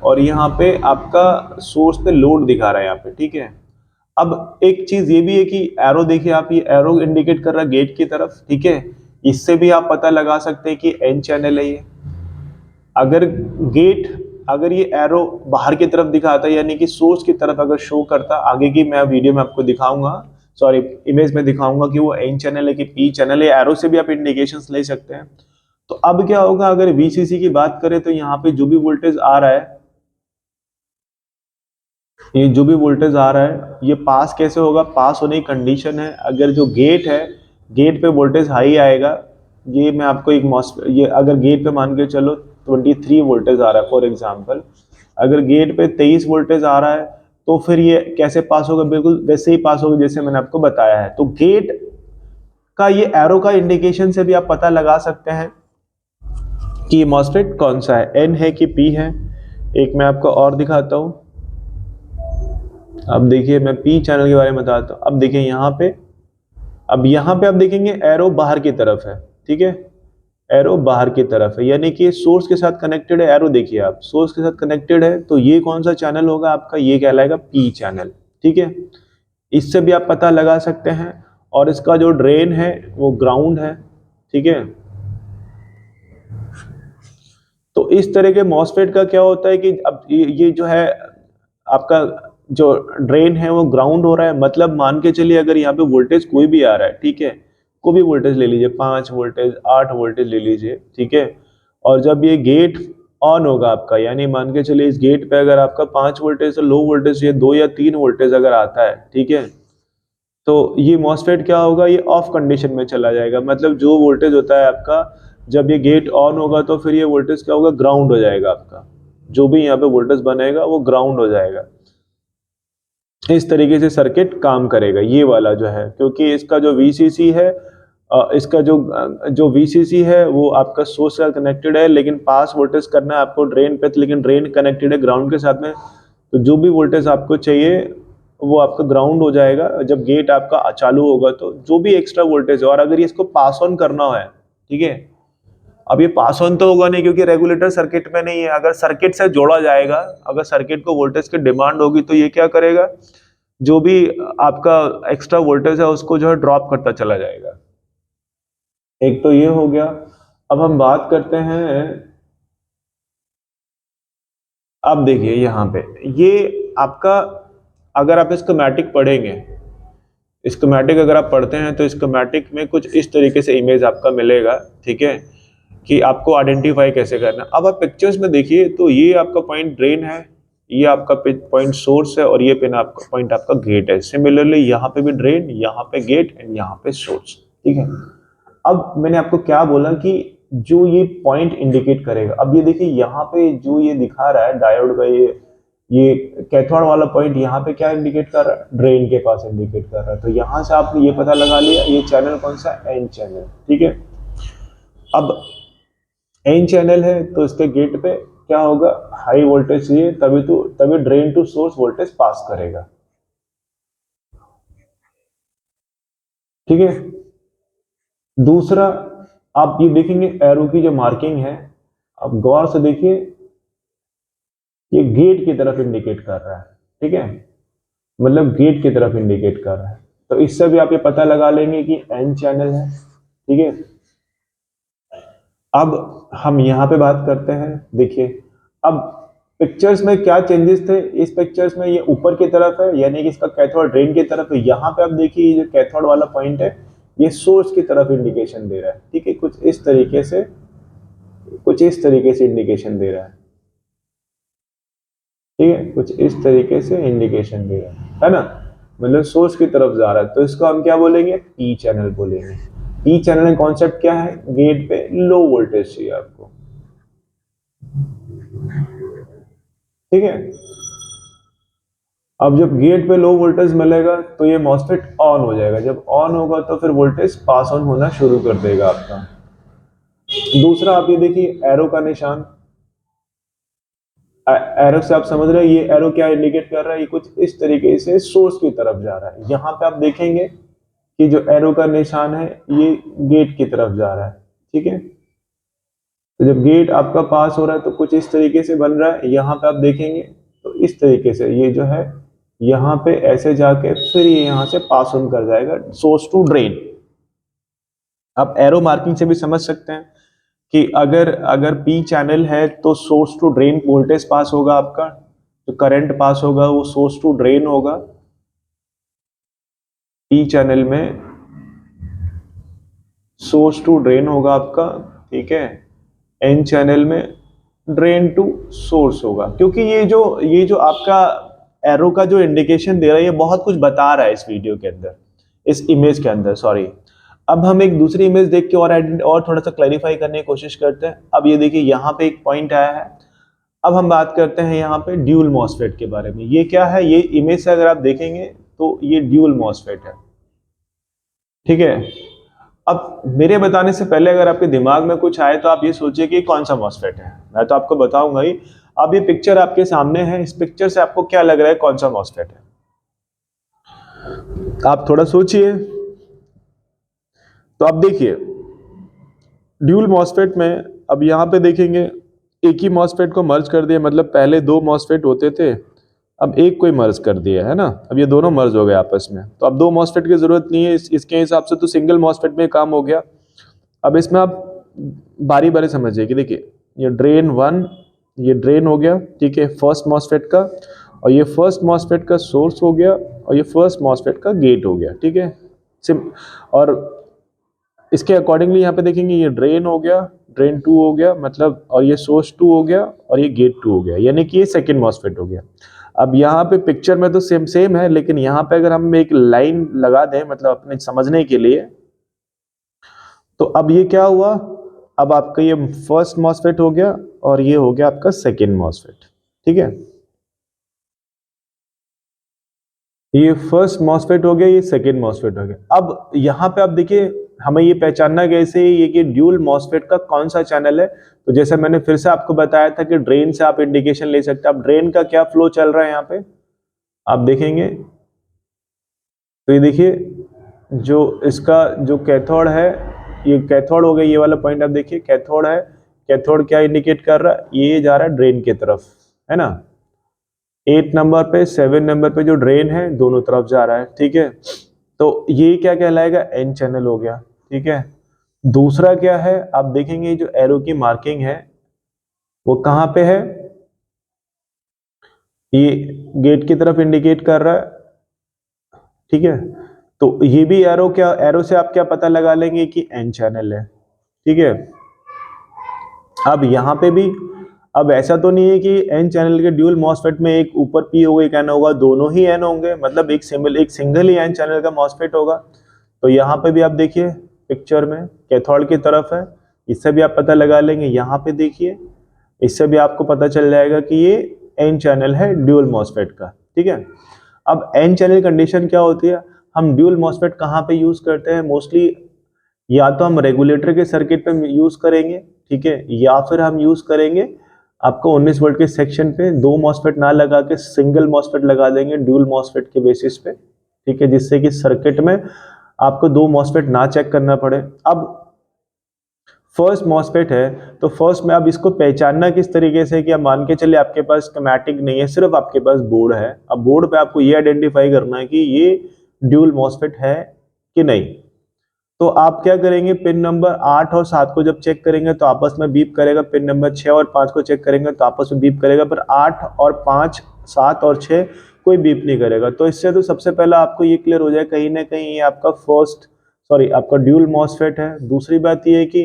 और यहाँ पे आपका सोर्स पे लोड दिखा रहा है यहाँ पे, ठीक है। अब एक चीज ये भी है कि एरो देखिए आप, ये एरो इंडिकेट कर रहा है गेट की तरफ, ठीक है। इससे भी आप पता लगा सकते हैं कि एन चैनल है ये। अगर गेट, अगर ये एरो बाहर की तरफ दिखाता है यानी कि सोर्स की तरफ अगर शो करता, आगे की मैं वीडियो में आपको दिखाऊंगा, सॉरी इमेज में दिखाऊंगा कि वो एन चैनल है कि पी चैनल है। एरो से भी आप इंडिकेशंस ले सकते हैं। तो अब क्या होगा, अगर VCC की बात करें तो यहाँ पे जो भी वोल्टेज आ रहा है, ये जो भी वोल्टेज आ रहा है ये पास कैसे होगा? पास होने की कंडीशन है, अगर जो गेट है, गेट पे वोल्टेज हाई आएगा। ये मैं आपको एक ये अगर गेट पे मान के चलो 23 वोल्टेज आ रहा है फॉर एग्जांपल, अगर गेट पे 23 वोल्टेज आ रहा है तो फिर ये कैसे पास होगा? बिल्कुल वैसे ही पास होगा जैसे मैंने आपको बताया है। तो गेट का ये एरो का इंडिकेशन से भी आप पता लगा सकते हैं कि ये मॉसफेट कौन सा है, एन है कि पी है। एक मैं आपको और दिखाता हूं। अब देखिए मैं पी चैनल के बारे में बताता हूँ। अब देखिए यहाँ पे अब यहाँ पे आप देखेंगे एरो बाहर की तरफ है, ठीक है, एरो बाहर की तरफ है, यानी कि सोर्स के साथ कनेक्टेड है। एरो देखिए आप, सोर्स के साथ कनेक्टेड है, तो ये कौन सा चैनल होगा आपका, ये कहलाएगा पी चैनल, ठीक है। इससे भी आप पता लगा सकते हैं। और इसका जो ड्रेन है वो ग्राउंड है, ठीक है। तो इस तरह के मॉसफेट का क्या होता है कि अब ये जो है आपका जो ड्रेन है वो ग्राउंड हो रहा है, मतलब मान के चलिए अगर यहाँ पे वोल्टेज कोई भी आ रहा है, ठीक है, कोई भी वोल्टेज ले लीजिए, 5 वोल्टेज 8 वोल्टेज ले लीजिए, ठीक है। और जब ये गेट ऑन होगा आपका, यानी मान के चलिए इस गेट पे अगर आपका 5 वोल्टेज से लो वोल्टेज ये 2 या 3 वोल्टेज अगर आता है, ठीक है, तो ये मॉसफेट क्या होगा, ये ऑफ कंडीशन में चला जाएगा। मतलब जो वोल्टेज होता है आपका, जब ये गेट ऑन होगा तो फिर ये वोल्टेज क्या होगा, ग्राउंड हो जाएगा आपका। जो भी यहाँ पे वोल्टेज बनेगा वो ग्राउंड हो जाएगा। इस तरीके से सर्किट काम करेगा ये वाला जो है, क्योंकि इसका जो वीसीसी है, इसका जो वीसीसी है वो आपका सोर्स से कनेक्टेड है, लेकिन पास वोल्टेज करना है आपको ड्रेन पे, लेकिन ड्रेन कनेक्टेड है ग्राउंड के साथ में। तो जो भी वोल्टेज आपको चाहिए वो आपका ग्राउंड हो जाएगा जब गेट आपका चालू होगा। तो जो भी एक्स्ट्रा वोल्टेज है, और अगर ये इसको पास ऑन करना है, ठीक है, अब ये पास ऑन तो होगा नहीं क्योंकि रेगुलेटर सर्किट में नहीं है। अगर सर्किट से जोड़ा जाएगा, अगर सर्किट को वोल्टेज की डिमांड होगी तो ये क्या करेगा, जो भी आपका एक्स्ट्रा वोल्टेज है उसको जो है ड्रॉप करता चला जाएगा। एक तो ये हो गया। अब हम बात करते हैं, अब देखिए यहाँ पे ये आपका, अगर आप स्कीमेटिक पढ़ेंगे, स्कीमेटिक अगर आप पढ़ते हैं तो स्कीमेटिक में कुछ इस तरीके से इमेज आपका मिलेगा, ठीक है, कि आपको आइडेंटिफाई कैसे करना। अब आप पिक्चर्स में देखिए तो ये आपका पॉइंट ड्रेन है, ये आपका पॉइंट सोर्स है, और ये पिन आपका पॉइंट आपका गेट है। सिमिलरली यहाँ पे भी ड्रेन, यहाँ पे गेट एंड यहाँ पे सोर्स, ठीक है। अब मैंने आपको क्या बोला कि जो ये पॉइंट इंडिकेट करेगा, अब ये देखिए यहाँ पे जो ये दिखा रहा है डायोड का, ये कैथोड वाला पॉइंट यहाँ पे क्या इंडिकेट कर रहा है, ड्रेन के पास इंडिकेट कर रहा है। तो यहाँ से आपने ये पता लगा लिया ये चैनल कौन सा, एन चैनल, ठीक है। अब एन चैनल है तो इसके गेट पे क्या होगा, हाई वोल्टेज चाहिए, तभी ड्रेन टू सोर्स वोल्टेज पास करेगा, ठीक है। दूसरा, आप ये देखेंगे एरो की जो मार्किंग है, आप गौर से देखिए, ये गेट की तरफ इंडिकेट कर रहा है, ठीक है, मतलब गेट की तरफ इंडिकेट कर रहा है। तो इससे भी आप ये पता लगा लेंगे कि एन चैनल है, ठीक है। अब हम यहाँ पे बात करते हैं, देखिए अब पिक्चर्स में क्या चेंजेस थे। इस पिक्चर्स में ये ऊपर की तरफ है, यानी कि इसका कैथोड ड्रेन की तरफ है। यहाँ पे आप देखिए ये जो कैथोड वाला पॉइंट है ये सोर्स की तरफ इंडिकेशन दे रहा है, ठीक है, कुछ इस तरीके से इंडिकेशन दे रहा है, ठीक है, कुछ इस तरीके से इंडिकेशन दे रहा है ना, मतलब सोर्स की तरफ जा रहा है। तो इसको हम क्या बोलेंगे, पी चैनल बोलेंगे। पी चैनल का कॉन्सेप्ट क्या है, गेट पे लो वोल्टेज चाहिए आपको, ठीक है। अब जब गेट पे लो वोल्टेज मिलेगा तो ये मॉसफेट ऑन हो जाएगा। जब ऑन होगा तो फिर वोल्टेज पास ऑन होना शुरू कर देगा आपका। दूसरा, आप ये देखिए एरो का निशान, एरो से आप समझ रहे हैं ये एरो क्या इंडिकेट कर रहा है, ये कुछ इस तरीके से सोर्स की तरफ जा रहा है। यहाँ पे आप देखेंगे कि जो एरो का निशान है ये गेट की तरफ जा रहा है, ठीक है। तो जब गेट आपका पास हो रहा है तो कुछ इस तरीके से बन रहा है। यहाँ पे आप देखेंगे तो इस तरीके से ये जो है यहाँ पे ऐसे जाके फिर ये यहाँ से पास ऑन कर जाएगा सोर्स टू ड्रेन। आप एरो मार्किंग से भी समझ सकते हैं कि अगर अगर पी चैनल है तो सोर्स टू ड्रेन वोल्टेज पास होगा आपका, जो करंट पास होगा वो सोर्स टू ड्रेन होगा। पी चैनल में सोर्स टू ड्रेन होगा आपका, ठीक है। एन चैनल में ड्रेन टू सोर्स होगा, क्योंकि ये जो आपका एरो का जो इंडिकेशन दे रहा है ये बहुत कुछ बता रहा है इस वीडियो के अंदर, इस इमेज के अंदर, सॉरी। अब हम एक दूसरी इमेज देख के और थोड़ा सा क्लैरिफाई करने की कोशिश करते हैं। अब ये देखिए यहाँ पे एक पॉइंट आया है। अब हम बात करते हैं यहाँ पे ड्यूल मॉसफेट के बारे में। ये क्या है, ये इमेज से अगर आप देखेंगे तो ये ड्यूल मॉसफेट है, ठीक है। अब मेरे बताने से पहले अगर आपके दिमाग में कुछ आए तो आप ये सोचिए कि कौन सा मॉसफेट है। मैं तो आपको बताऊंगा ही। अब ये पिक्चर आपके सामने है, इस पिक्चर से आपको क्या लग रहा है कौन सा मॉसफेट है, आप थोड़ा सोचिए। तो आप देखिए ड्यूल मॉसफेट में अब यहाँ पे देखेंगे एक ही मॉसफेट को मर्ज कर दिया, मतलब पहले दो मॉसफेट होते थे, अब एक कोई मर्ज कर दिया है ना, अब ये दोनों मर्ज हो गए आपस में, तो अब दो मॉसफेट की जरूरत नहीं है। इसके हिसाब से तो सिंगल मॉसफेट में काम हो गया। अब इसमें आप बारी बारी समझिए कि देखिए ये ड्रेन वन, ये ड्रेन हो गया, ठीक है, फर्स्ट मॉसफेट का, और ये फर्स्ट मॉसफेट का सोर्स हो गया, और ये फर्स्ट मॉसफेट का गेट हो गया, ठीक है। और इसके अकॉर्डिंगली यहाँ पे देखेंगे ये ड्रेन हो गया, ड्रेन टू हो गया मतलब, और ये सोर्स टू हो गया, और ये गेट टू हो गया, यानी कि ये सेकेंड मॉसफेट हो गया। अब यहाँ पे पिक्चर में तो सेम सेम है, लेकिन यहाँ पे अगर हम एक लाइन लगा दें मतलब अपने समझने के लिए, तो अब ये क्या हुआ, अब आपका ये फर्स्ट मॉसफेट हो गया और ये हो गया आपका सेकेंड मॉसफेट, ठीक है। ये फर्स्ट मॉसफेट हो गया, ये सेकेंड मॉसफेट हो गया। अब यहाँ पे आप देखिए हमें ये पहचानना कैसे ये कि ड्यूल मॉसफेट का कौन सा चैनल है। तो जैसे मैंने फिर से आपको बताया था कि ड्रेन से आप इंडिकेशन ले सकते हैं। अब ड्रेन का क्या फ्लो चल रहा है यहाँ पे आप देखेंगे, तो ये देखिए जो इसका जो कैथोड है, ये कैथोड हो गया, ये वाला पॉइंट आप देखिए कैथोड है। कैथोड क्या इंडिकेट कर रहा है, ये जा रहा है ड्रेन की तरफ, है ना। 8 नंबर पे 7 नंबर पे जो ड्रेन है दोनों तरफ जा रहा है, ठीक है। तो ये क्या कहलाएगा, एन चैनल हो गया, ठीक है। दूसरा क्या है आप देखेंगे जो एरो की मार्किंग है वो कहां पे है, ये गेट की तरफ इंडिकेट कर रहा है, ठीक है। तो ये भी एरो, क्या एरो से आप क्या पता लगा लेंगे कि एन चैनल है, ठीक है। अब यहाँ पे भी अब ऐसा तो नहीं है कि एन चैनल के ड्यूल मॉसफेट में एक ऊपर पी होगा एक एन होगा, दोनों ही एन होंगे, मतलब एक सिंगल ही एन चैनल का मॉसफेट होगा। तो यहाँ पे भी आप देखिए पिक्चर में कैथोड की तरफ है, इससे भी आप पता लगा लेंगे। यहाँ पे देखिए इससे भी आपको पता चल जाएगा कि ये एन चैनल है ड्यूल मॉसफेट का, ठीक है। अब एन चैनल कंडीशन क्या होती है, हम ड्यूल मॉसफेट कहाँ पे यूज करते हैं मोस्टली, या तो हम रेगुलेटर के सर्किट पे यूज करेंगे, ठीक है, या फिर हम यूज करेंगे आपको 19 वोल्ट के सेक्शन पे दो मॉसफेट ना लगा के सिंगल मॉसफेट लगा देंगे ड्यूल मॉसफेट के बेसिस पे, ठीक है, जिससे कि सर्किट में आपको दो मॉसफेट ना चेक करना पड़े। अब फर्स्ट मॉसफेट है तो फर्स्ट में अब इसको पहचानना किस तरीके से, कि आप मान के चलिए आपके पास स्कीमेटिक नहीं है, सिर्फ आपके पास बोर्ड है। अब बोर्ड पे आपको ये आइडेंटिफाई करना है कि ये ड्यूल मॉसफेट है कि नहीं। तो आप क्या करेंगे, पिन नंबर 8 और 7 को जब चेक करेंगे तो आपस में बीप करेगा, पिन नंबर 6 और 5 को चेक करेंगे तो आपस में बीप करेगा, पर 8 और 5 7 और 6 कोई बीप नहीं करेगा। तो इससे तो सबसे पहला आपको ये क्लियर हो जाए कहीं ना कहीं ये आपका आपका ड्यूल मॉसफेट है। दूसरी बात ये है कि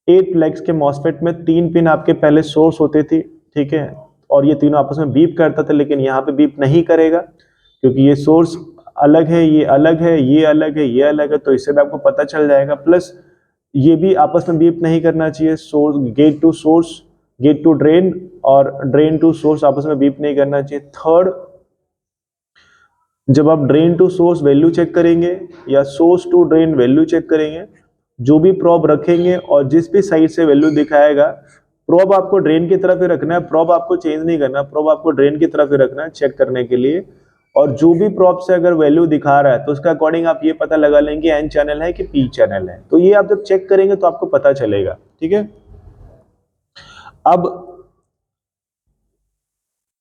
8 लेग्स के मॉसफेट में 3 पिन आपके पहले सोर्स होते थे, ठीक है, और ये तीनों आपस में बीप करता था, लेकिन यहाँ पे बीप नहीं करेगा क्योंकि ये सोर्स अलग है, ये अलग है, ये अलग है, ये अलग है, तो इससे भी आपको पता चल जाएगा। प्लस ये भी आपस में बीप नहीं करना चाहिए, सोर्स गेट टू ड्रेन और ड्रेन टू सोर्स आपस में बीप नहीं करना चाहिए। थर्ड, जब आप drain to source value check करेंगे या source to drain value check करेंगे, जो भी प्रोब रखेंगे और जिस भी साइड से वैल्यू दिखाएगा, प्रोब आपको ड्रेन की तरफ ही रखना है, प्रोब आपको चेंज नहीं करना, प्रोब आपको ड्रेन की तरफ ही रखना है चेक करने के लिए। और जो भी प्रोब से अगर वैल्यू दिखा रहा है तो उसका अकॉर्डिंग आप ये पता लगा लेंगे एन चैनल है कि पी चैनल है। तो ये आप जब चेक करेंगे तो आपको पता चलेगा, ठीक है।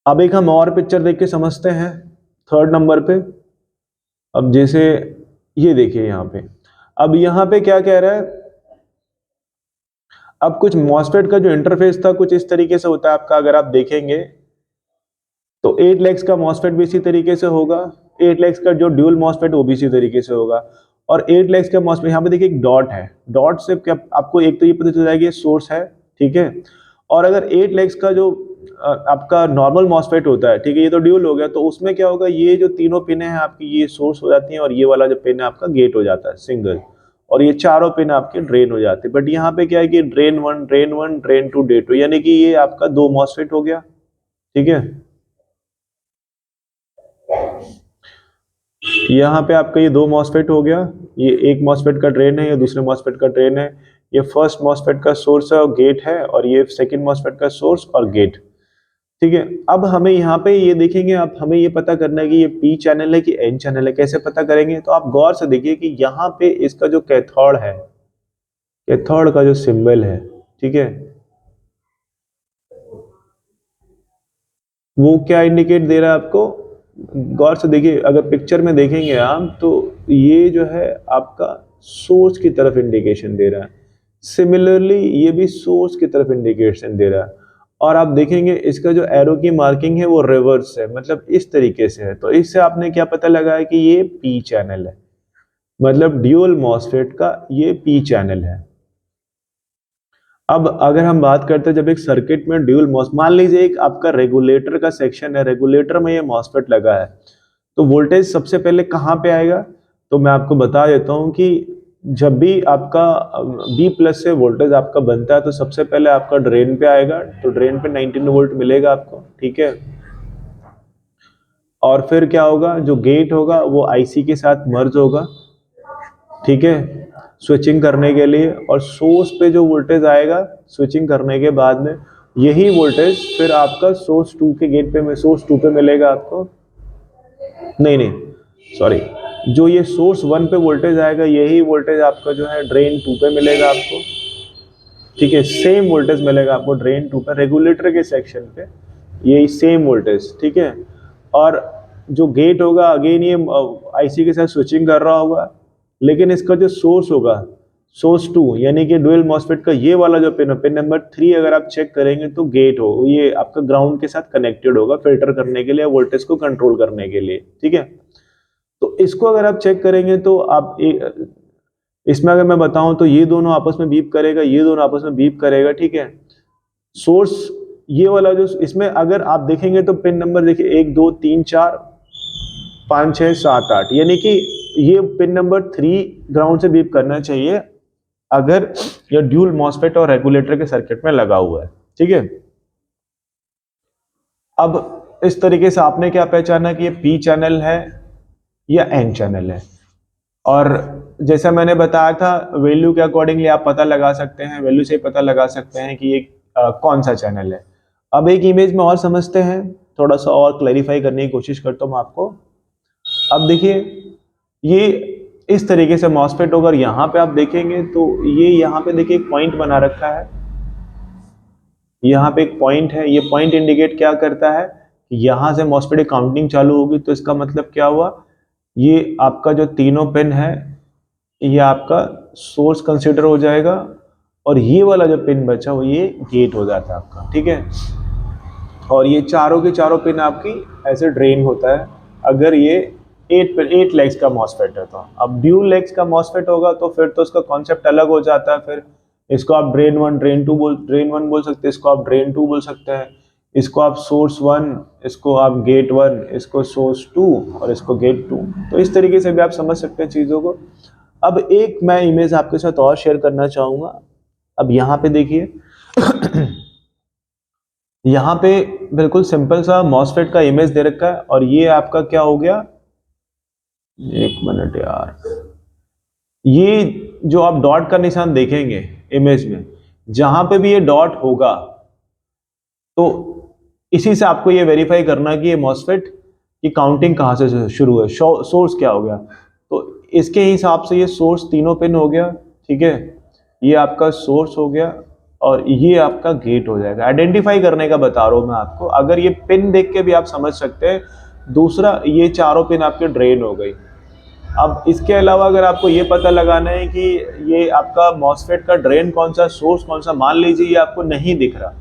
अब एक हम और पिक्चर देख के समझते हैं थर्ड नंबर पे। अब जैसे ये देखिए यहाँ पे, अब यहाँ पे क्या कह रहा है, अब कुछ मॉसफेट का जो इंटरफेस था कुछ इस तरीके से होता है आपका, अगर आप देखेंगे तो 8 लेग्स का मॉसफेट भी इसी तरीके से होगा, 8 लेग्स का जो ड्यूल मॉसफेट वो भी इसी तरीके से होगा। और 8 लेग्स का मॉसफेट यहाँ पे देखिए एक डॉट है, डॉट से क्या आपको एक तो ये पता चल जाएगा ये सोर्स है, ठीक है। और अगर 8 लेग्स का जो आपका नॉर्मल मॉसफेट होता है, ठीक है, ये तो ड्यूल हो गया, तो उसमें क्या होगा, ये जो तीनों पिन है आपकी ये सोर्स हो जाती हैं और ये वाला जो पिन है आपका गेट हो जाता है सिंगल, और ये चारों पिन आपके ड्रेन हो जाते हैं। बट यहाँ पे क्या है कि ड्रेन 1 ड्रेन 2 ड्रेन 2, यानी कि ये आपका दो मॉसफेट हो गया, ठीक है। यहाँ पे आपका ये दो मॉसफेट हो गया, ये एक मॉसफेट का ड्रेन है, ये दूसरे मॉसफेट का ड्रेन है, ये फर्स्ट मॉसफेट का सोर्स है और गेट है, और ये सेकंड मॉसफेट का सोर्स और गेट, ठीक है। अब हमें यहाँ पे ये देखेंगे, अब हमें ये पता करना है कि ये पी चैनल है कि एन चैनल है। कैसे पता करेंगे? तो आप गौर से देखिए कि यहाँ पे इसका जो कैथोड है, कैथोड का जो सिंबल है, ठीक है, वो क्या इंडिकेट दे रहा है आपको? गौर से देखिए, अगर पिक्चर में देखेंगे आप तो ये जो है आपका सोर्स की तरफ इंडिकेशन दे रहा है। सिमिलरली ये भी सोर्स की तरफ इंडिकेशन दे रहा है। और आप देखेंगे इसका जो एरो की मार्किंग है वो रिवर्स है, मतलब इस तरीके से है। तो इससे आपने क्या पता लगाया कि ये पी चैनल है, मतलब ड्यूल मॉसफेट का ये पी चैनल है। अब अगर हम बात करते हैं, जब एक सर्किट में ड्यूल मॉस, मान लीजिए एक आपका रेगुलेटर का सेक्शन है, रेगुलेटर में ये मॉसफेट लगा है, तो वोल्टेज सबसे पहले कहाँ पे आएगा? तो मैं आपको बता देता हूँ कि जब भी आपका बी प्लस से वोल्टेज आपका बनता है तो सबसे पहले आपका ड्रेन पे आएगा, तो ड्रेन पे 19 वोल्ट मिलेगा आपको, ठीक है। और फिर क्या होगा, जो गेट होगा वो आईसी के साथ मर्ज होगा, ठीक है, स्विचिंग करने के लिए। और सोर्स पे जो वोल्टेज आएगा स्विचिंग करने के बाद में, यही वोल्टेज फिर आपका सोर्स 2 के गेट पे में, सोर्स 2 पे मिलेगा आपको। नहीं नहीं, सॉरी, जो ये सोर्स 1 पे वोल्टेज आएगा यही वोल्टेज आपका जो है ड्रेन 2 पे मिलेगा आपको, ठीक है। सेम वोल्टेज मिलेगा आपको ड्रेन 2 पे, रेगुलेटर के सेक्शन पे यही सेम वोल्टेज, ठीक है। और जो गेट होगा अगेन ये आईसी के साथ स्विचिंग कर रहा होगा, लेकिन इसका जो सोर्स होगा, सोर्स 2 यानी कि डुअल मॉसफेट का ये वाला जो पिन है, पिन नंबर 3, अगर आप चेक करेंगे तो गेट हो, ये आपका ग्राउंड के साथ कनेक्टेड होगा फिल्टर करने के लिए, वोल्टेज को कंट्रोल करने के लिए, ठीक है। तो इसको अगर आप चेक करेंगे तो आप इसमें अगर मैं बताऊं तो ये दोनों आपस में बीप करेगा, ये दोनों आपस में बीप करेगा, ठीक है। सोर्स ये वाला जो इसमें अगर आप देखेंगे तो पिन नंबर देखिए 1 2 3 4 5 6 7 8, यानी कि ये पिन नंबर 3 ग्राउंड से बीप करना चाहिए अगर ये ड्यूल मॉसफेट और रेगुलेटर के सर्किट में लगा हुआ है, ठीक है। अब इस तरीके से आपने क्या पहचाना कि ये पी चैनल है या एन चैनल है। और जैसा मैंने बताया था, वैल्यू के अकॉर्डिंगली आप पता लगा सकते हैं, वैल्यू से पता लगा सकते हैं कि ये कौन सा चैनल है। अब एक इमेज में और समझते हैं, थोड़ा सा और क्लैरिफाई करने की कोशिश करता हूँ आपको। अब देखिए, ये इस तरीके से मॉसफेट होगा, यहाँ पे आप देखेंगे तो ये यहाँ पे देखिए एक पॉइंट बना रखा है, यहाँ पे एक पॉइंट है। ये पॉइंट इंडिकेट क्या करता है, यहाँ से मॉसफेट की काउंटिंग चालू होगी, तो इसका मतलब क्या हुआ, ये आपका जो तीनों पिन है ये आपका सोर्स कंसिडर हो जाएगा, और ये वाला जो पिन बचा वो ये गेट हो जाता है आपका, ठीक है। और ये चारों के चारों पिन आपकी ऐसे ड्रेन होता है अगर ये 8 लेग्स का मॉसफेट है। तो अब ड्यूल लेग्स का मॉसफेट होगा तो फिर तो उसका कॉन्सेप्ट अलग हो जाता है। फिर इसको आप ड्रेन 1 ड्रेन 1 बोल सकते हैं, इसको आप ड्रेन 2 बोल सकते हैं, इसको आप सोर्स 1, इसको आप गेट 1, इसको सोर्स 2 और इसको गेट 2। तो इस तरीके से भी आप समझ सकते हैं चीज़ों को। अब एक मैं इमेज आपके साथ और शेयर करना चाहूँगा। अब यहाँ पे देखिए यहाँ पे बिल्कुल सिंपल सा मॉसफेट का इमेज दे रखा है, और ये आपका क्या हो गया, एक मिनट यार, ये जो आप डॉट का निशान देखेंगे इमेज में, जहां पे भी ये डॉट होगा तो इसी से आपको ये वेरीफाई करना कि ये मॉसफेट की काउंटिंग कहाँ से शुरू है, सोर्स क्या हो गया। तो इसके हिसाब से ये सोर्स तीनों पिन हो गया, ठीक है, ये आपका सोर्स हो गया और ये आपका गेट हो जाएगा। आइडेंटिफाई करने का बता रहा हूं मैं आपको, अगर ये पिन देख के भी आप समझ सकते हैं। दूसरा, ये चारों पिन आपके ड्रेन हो गई। अब इसके अलावा अगर आपको ये पता लगाना है कि ये आपका मॉसफेट का ड्रेन कौन सा, सोर्स कौन सा, मान लीजिए ये आपको नहीं दिख रहा,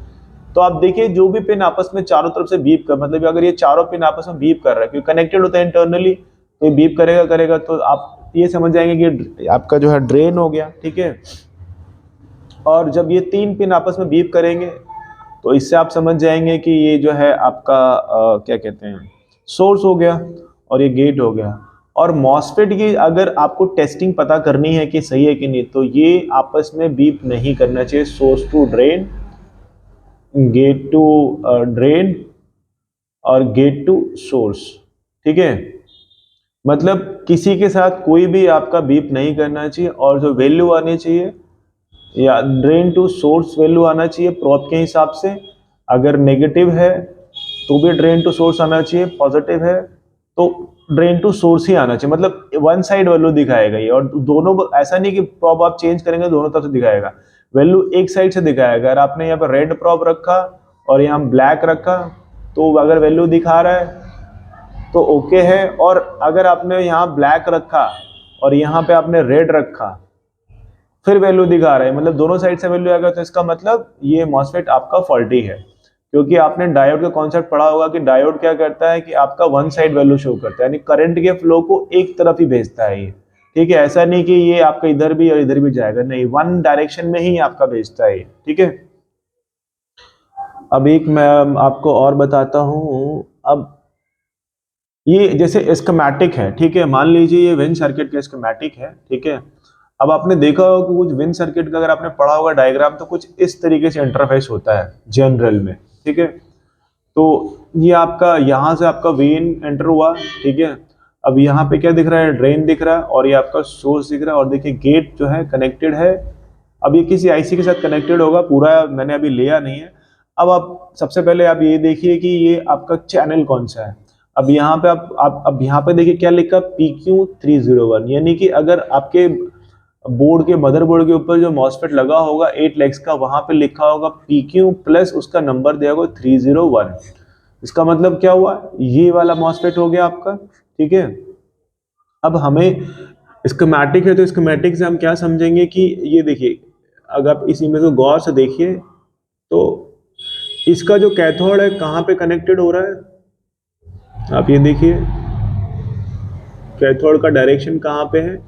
तो आप देखिए जो भी पिन आपस में चारों तरफ से बीप कर, मतलब अगर ये चारों पिन आपस में बीप कर रहा है क्योंकि कनेक्टेड होता है इंटरनली, तो ये बीप करेगा, तो आप ये समझ जाएंगे कि आपका जो है ड्रेन हो गया, ठीक है। और जब ये 3 पिन आपस में बीप करेंगे तो इससे आप समझ जाएंगे कि ये जो है आपका क्या कहते हैं, सोर्स हो गया और ये गेट हो गया। और मॉसफेट की अगर आपको टेस्टिंग पता करनी है कि सही है कि नहीं, तो ये आपस में बीप नहीं करना चाहिए, source to drain, gate to drain और गेट टू सोर्स, ठीक है। मतलब किसी के साथ कोई भी आपका बीप नहीं करना चाहिए, और जो वैल्यू आनी चाहिए या ड्रेन टू सोर्स वैल्यू आना चाहिए प्रोब के हिसाब से। अगर नेगेटिव है तो भी ड्रेन टू सोर्स आना चाहिए, पॉजिटिव है तो ड्रेन टू सोर्स ही आना चाहिए, मतलब वन साइड वैल्यू दिखाएगा ये। और दोनों ऐसा नहीं कि प्रॉब आप चेंज करेंगे दोनों तरफ से दिखाएगा, वैल्यू एक साइड से दिखाएगा। अगर आपने यहाँ पर रेड प्रॉब रखा और यहाँ ब्लैक रखा तो अगर वैल्यू दिखा रहा है तो ओके है, और अगर आपने यहाँ ब्लैक रखा और यहाँ पे आपने रेड रखा फिर वैल्यू दिखा रहा है, मतलब दोनों साइड से वैल्यू आएगा, तो इसका मतलब ये मॉसफेट आपका फॉल्टी है। क्योंकि आपने डायोड का कॉन्सेप्ट पढ़ा होगा कि डायोड क्या करता है कि आपका वन साइड वैल्यू शो करता है, यानी करंट के फ्लो को एक तरफ ही भेजता है ये। ठीक है, ऐसा नहीं कि ये आपका इधर भी और इधर भी जाएगा, नहीं, वन डायरेक्शन में ही आपका भेजता है ये। ठीक है, अब एक मैं आपको और बताता हूं। अब ये जैसे स्कीमेटिक है, ठीक है, मान लीजिए ये विन सर्किट का स्कीमेटिक है। ठीक है, अब आपने देखा होगा कि कुछ विन सर्किट का अगर आपने पढ़ा होगा डायग्राम, तो कुछ इस तरीके से इंटरफेस होता है जनरल में। ठीक है, तो ये आपका यहाँ से आपका वेन एंटर हुआ। ठीक है, अब यहाँ पे क्या दिख रहा है, ड्रेन दिख रहा है, और ये आपका सोर्स दिख रहा है, और देखिए गेट जो है कनेक्टेड है। अब ये किसी आईसी के साथ कनेक्टेड होगा, पूरा मैंने अभी लिया नहीं है। अब आप सबसे पहले आप ये देखिए कि ये आपका चैनल कौन सा है। अब यहाँ पे आप अब यहाँ पे देखिए क्या लिखा, PQ301, यानी कि अगर आपके बोर्ड के मदरबोर्ड के ऊपर जो मॉसफेट लगा होगा 8 लेग्स का, वहां पे लिखा होगा PQ प्लस उसका नंबर दिया होगा 301। इसका मतलब क्या हुआ, ये वाला मॉसफेट हो गया आपका। ठीक है, अब हमें स्कीमेटिक है तो स्कीमेटिक से हम क्या समझेंगे कि ये देखिए, अगर आप इस इमेज को गौर से देखिए तो इसका जो कैथोड है कहाँ पे कनेक्टेड हो रहा है, आप ये देखिए कैथोड का डायरेक्शन कहाँ पे है,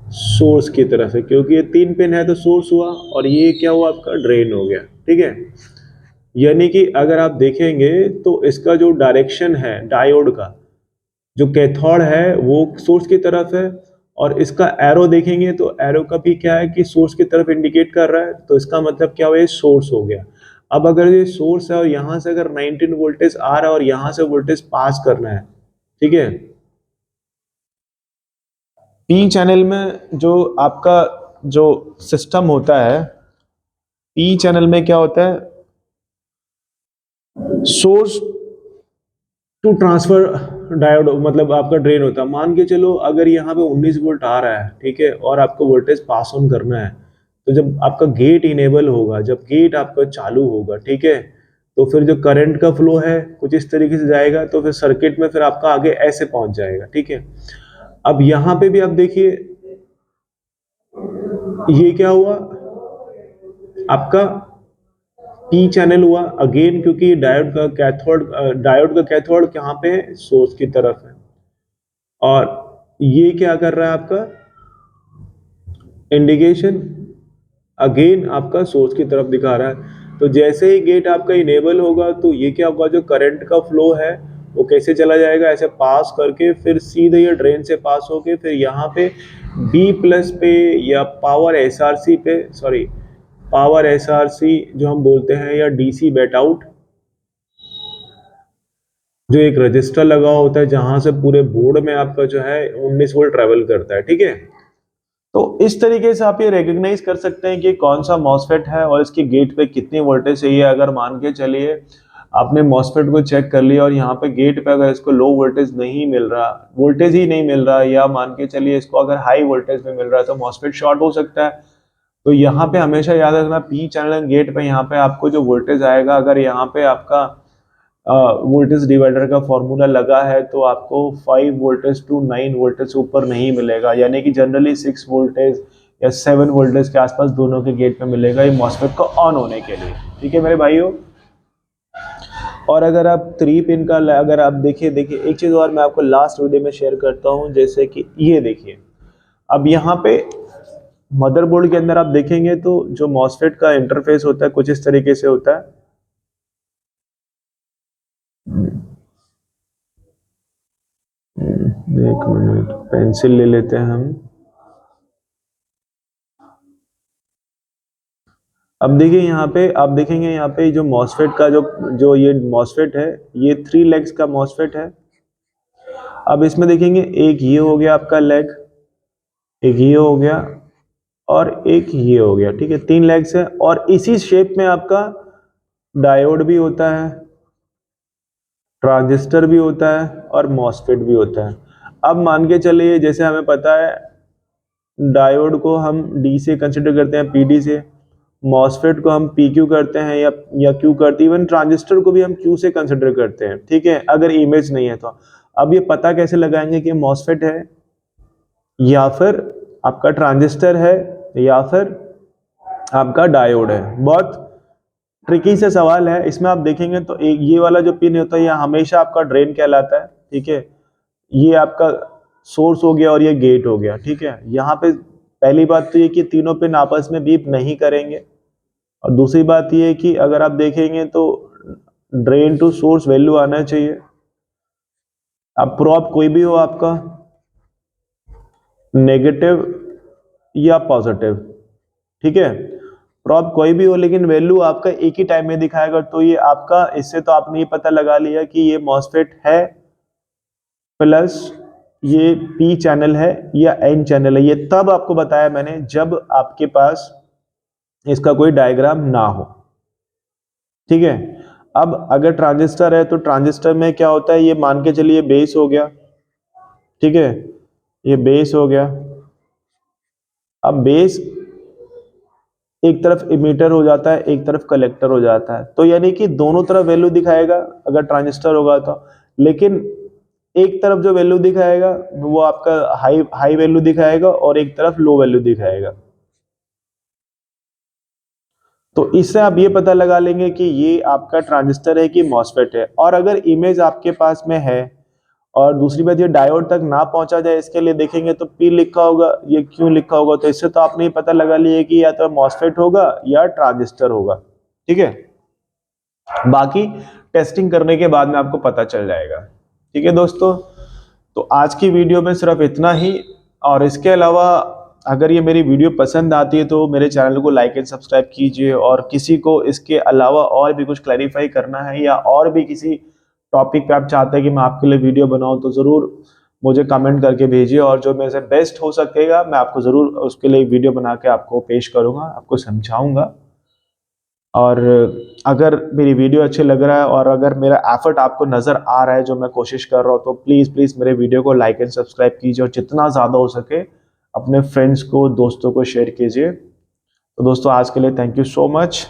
सोर्स की तरफ है, क्योंकि ये 3 पिन है तो सोर्स हुआ, और ये क्या हुआ आपका ड्रेन हो गया। ठीक है, यानी कि अगर आप देखेंगे तो इसका जो डायरेक्शन है डायोड का, जो कैथोड है वो सोर्स की तरफ है, और इसका एरो देखेंगे तो एरो का भी क्या है कि सोर्स की तरफ इंडिकेट कर रहा है, तो इसका मतलब क्या हुआ, ये सोर्स हो गया। अब अगर ये सोर्स है और यहाँ से अगर 19 वोल्टेज आ रहा है और यहाँ से वोल्टेज पास करना है, ठीक है, पी चैनल में जो आपका जो सिस्टम होता है, पी चैनल में क्या होता है, सोर्स टू ट्रांसफर डायोड, मतलब आपका ड्रेन होता है। मान के चलो अगर यहाँ पे 19 वोल्ट आ रहा है, ठीक है, और आपको वोल्टेज पास ऑन करना है, तो जब आपका गेट इनेबल होगा, जब गेट आपका चालू होगा, ठीक है, तो फिर जो करंट का फ्लो है कुछ इस तरीके से जाएगा, तो फिर सर्किट में फिर आपका आगे ऐसे पहुंच जाएगा। ठीक है, अब यहाँ पे भी आप देखिए ये क्या हुआ आपका पी चैनल हुआ अगेन, क्योंकि डायोड का कैथोड कहाँ पे है, सोर्स की तरफ है, और ये क्या कर रहा है आपका इंडिकेशन अगेन आपका सोर्स की तरफ दिखा रहा है। तो जैसे ही गेट आपका इनेबल होगा तो ये क्या होगा, जो करंट का फ्लो है वो कैसे चला जाएगा, ऐसे पास करके फिर सीधे ये ड्रेन से पास होके फिर यहाँ पे बी प्लस पे या पावर एसआरसी पे, सॉरी पावर एसआरसी जो हम बोलते हैं, या डीसी बैट आउट, जो एक रजिस्टर लगा होता है जहां से पूरे बोर्ड में आपका जो है 19 वोल्ट ट्रेवल करता है। ठीक है, तो इस तरीके से आप ये रिकॉग्नाइज कर सकते हैं कि कौन सा मॉसफेट है और इसके गेट पे कितनी वोल्टेज चाहिए। अगर मान के चलिए आपने मॉसफेट को चेक कर लिया और यहाँ पे गेट पे अगर इसको लो वोल्टेज नहीं मिल रहा, वोल्टेज ही नहीं मिल रहा, या मान के चलिए इसको अगर हाई वोल्टेज में मिल रहा है, तो मॉसफेट शॉर्ट हो सकता है। तो यहाँ पे हमेशा याद रखना, पी चैनल गेट पे यहाँ पे आपको जो वोल्टेज आएगा, अगर यहाँ पे आपका वोल्टेज डिवाइडर का फॉर्मूला लगा है तो आपको 5 वोल्टेज टू 9 वोल्टेज से ऊपर नहीं मिलेगा, यानी कि जनरली 6 वोल्टेज या 7 वोल्टेज के आसपास दोनों के गेट पे मिलेगा ये मॉसफेट को ऑन होने के लिए। ठीक है मेरे भाइयों, और अगर आप 3 पिन का अगर आप देखिए एक चीज और मैं आपको लास्ट वीडियो में शेयर करता हूं, जैसे कि ये देखिए, अब यहाँ पे मदरबोर्ड के अंदर आप देखेंगे तो जो मॉसफेट का इंटरफेस होता है कुछ इस तरीके से होता है। एक मिनट, पेंसिल ले लेते हैं हम। अब देखिए यहाँ पे आप देखेंगे, यहाँ पे जो मॉसफेट का जो जो ये मॉसफेट है, ये 3 लेग्स का मॉसफेट है। अब इसमें देखेंगे एक ये हो गया आपका लेग, एक ये हो गया, और एक ये हो गया। ठीक है, 3 लेग्स है, और इसी शेप में आपका डायोड भी होता है। ट्रांजिस्टर भी होता है और मॉसफेट भी होता है। अब मान के चलिए जैसे हमें पता है डायोड को हम डी से कंसिडर करते हैं, पीडी से, मॉसफेट को हम पी क्यू करते हैं या क्यू करते हैं, इवन ट्रांजिस्टर को भी हम क्यू से कंसिडर करते हैं, ठीक है, अगर इमेज नहीं है तो। अब ये पता कैसे लगाएंगे कि मॉसफेट है या फिर आपका ट्रांजिस्टर है या फिर आपका डायोड है? बहुत ट्रिकी से सवाल है। इसमें आप देखेंगे तो एक ये वाला जो पिन होता है ये हमेशा आपका ड्रेन कहलाता है, ठीक है, ये आपका सोर्स हो गया और ये गेट हो गया, ठीक है। यहाँ पे पहली बात तो ये कि तीनों पिन आपस में बीप नहीं करेंगे, और दूसरी बात ये है कि अगर आप देखेंगे तो ड्रेन टू सोर्स वैल्यू आना चाहिए। अब प्रोब कोई भी हो आपका, नेगेटिव या पॉजिटिव, ठीक है, प्रोब कोई भी हो लेकिन वैल्यू आपका एक ही टाइम में दिखाएगा, तो ये आपका, इससे तो आपने ये पता लगा लिया कि ये मॉसफेट है प्लस ये पी चैनल है या एन चैनल है। ये तब आपको बताया मैंने जब आपके पास इसका कोई डायग्राम ना हो, ठीक है। अब अगर ट्रांजिस्टर है तो ट्रांजिस्टर में क्या होता है, ये मान के चलिए बेस हो गया, ठीक है, ये बेस हो गया। अब बेस एक तरफ इमीटर हो जाता है, एक तरफ कलेक्टर हो जाता है, तो यानी कि दोनों तरफ वैल्यू दिखाएगा अगर ट्रांजिस्टर होगा तो, लेकिन एक तरफ जो वैल्यू दिखाएगा वो आपका हाई वैल्यू दिखाएगा और एक तरफ लो वैल्यू दिखाएगा। तो इससे आप ये पता लगा लेंगे कि ये आपका ट्रांजिस्टर है कि मॉसफेट है। और अगर इमेज आपके पास में है और दूसरी बात ये डायोड तक ना पहुंचा जाए, इसके लिए देखेंगे तो पी लिखा होगा, ये क्यों लिखा होगा, तो इससे तो आपने ये पता लगा लिया कि या तो मॉसफेट होगा या ट्रांजिस्टर होगा, ठीक है। बाकी टेस्टिंग करने के बाद में आपको पता चल जाएगा, ठीक है दोस्तों। तो आज की वीडियो में सिर्फ इतना ही, और इसके अलावा अगर ये मेरी वीडियो पसंद आती है तो मेरे चैनल को लाइक एंड सब्सक्राइब कीजिए, और किसी को इसके अलावा और भी कुछ क्लैरिफाई करना है या और भी किसी टॉपिक पे आप चाहते हैं कि मैं आपके लिए वीडियो बनाऊं तो ज़रूर मुझे कमेंट करके भेजिए, और जो मेरे से बेस्ट हो सकेगा मैं आपको ज़रूर उसके लिए वीडियो बना के आपको पेश करूँगा, आपको समझाऊँगा। और अगर मेरी वीडियो अच्छी लग रहा है और अगर मेरा एफर्ट आपको नज़र आ रहा है जो मैं कोशिश कर रहा हूँ, तो प्लीज़ मेरे वीडियो को लाइक एंड सब्सक्राइब कीजिए, और जितना ज़्यादा हो सके अपने फ्रेंड्स को, दोस्तों को शेयर कीजिए। तो दोस्तों आज के लिए थैंक यू सो मच।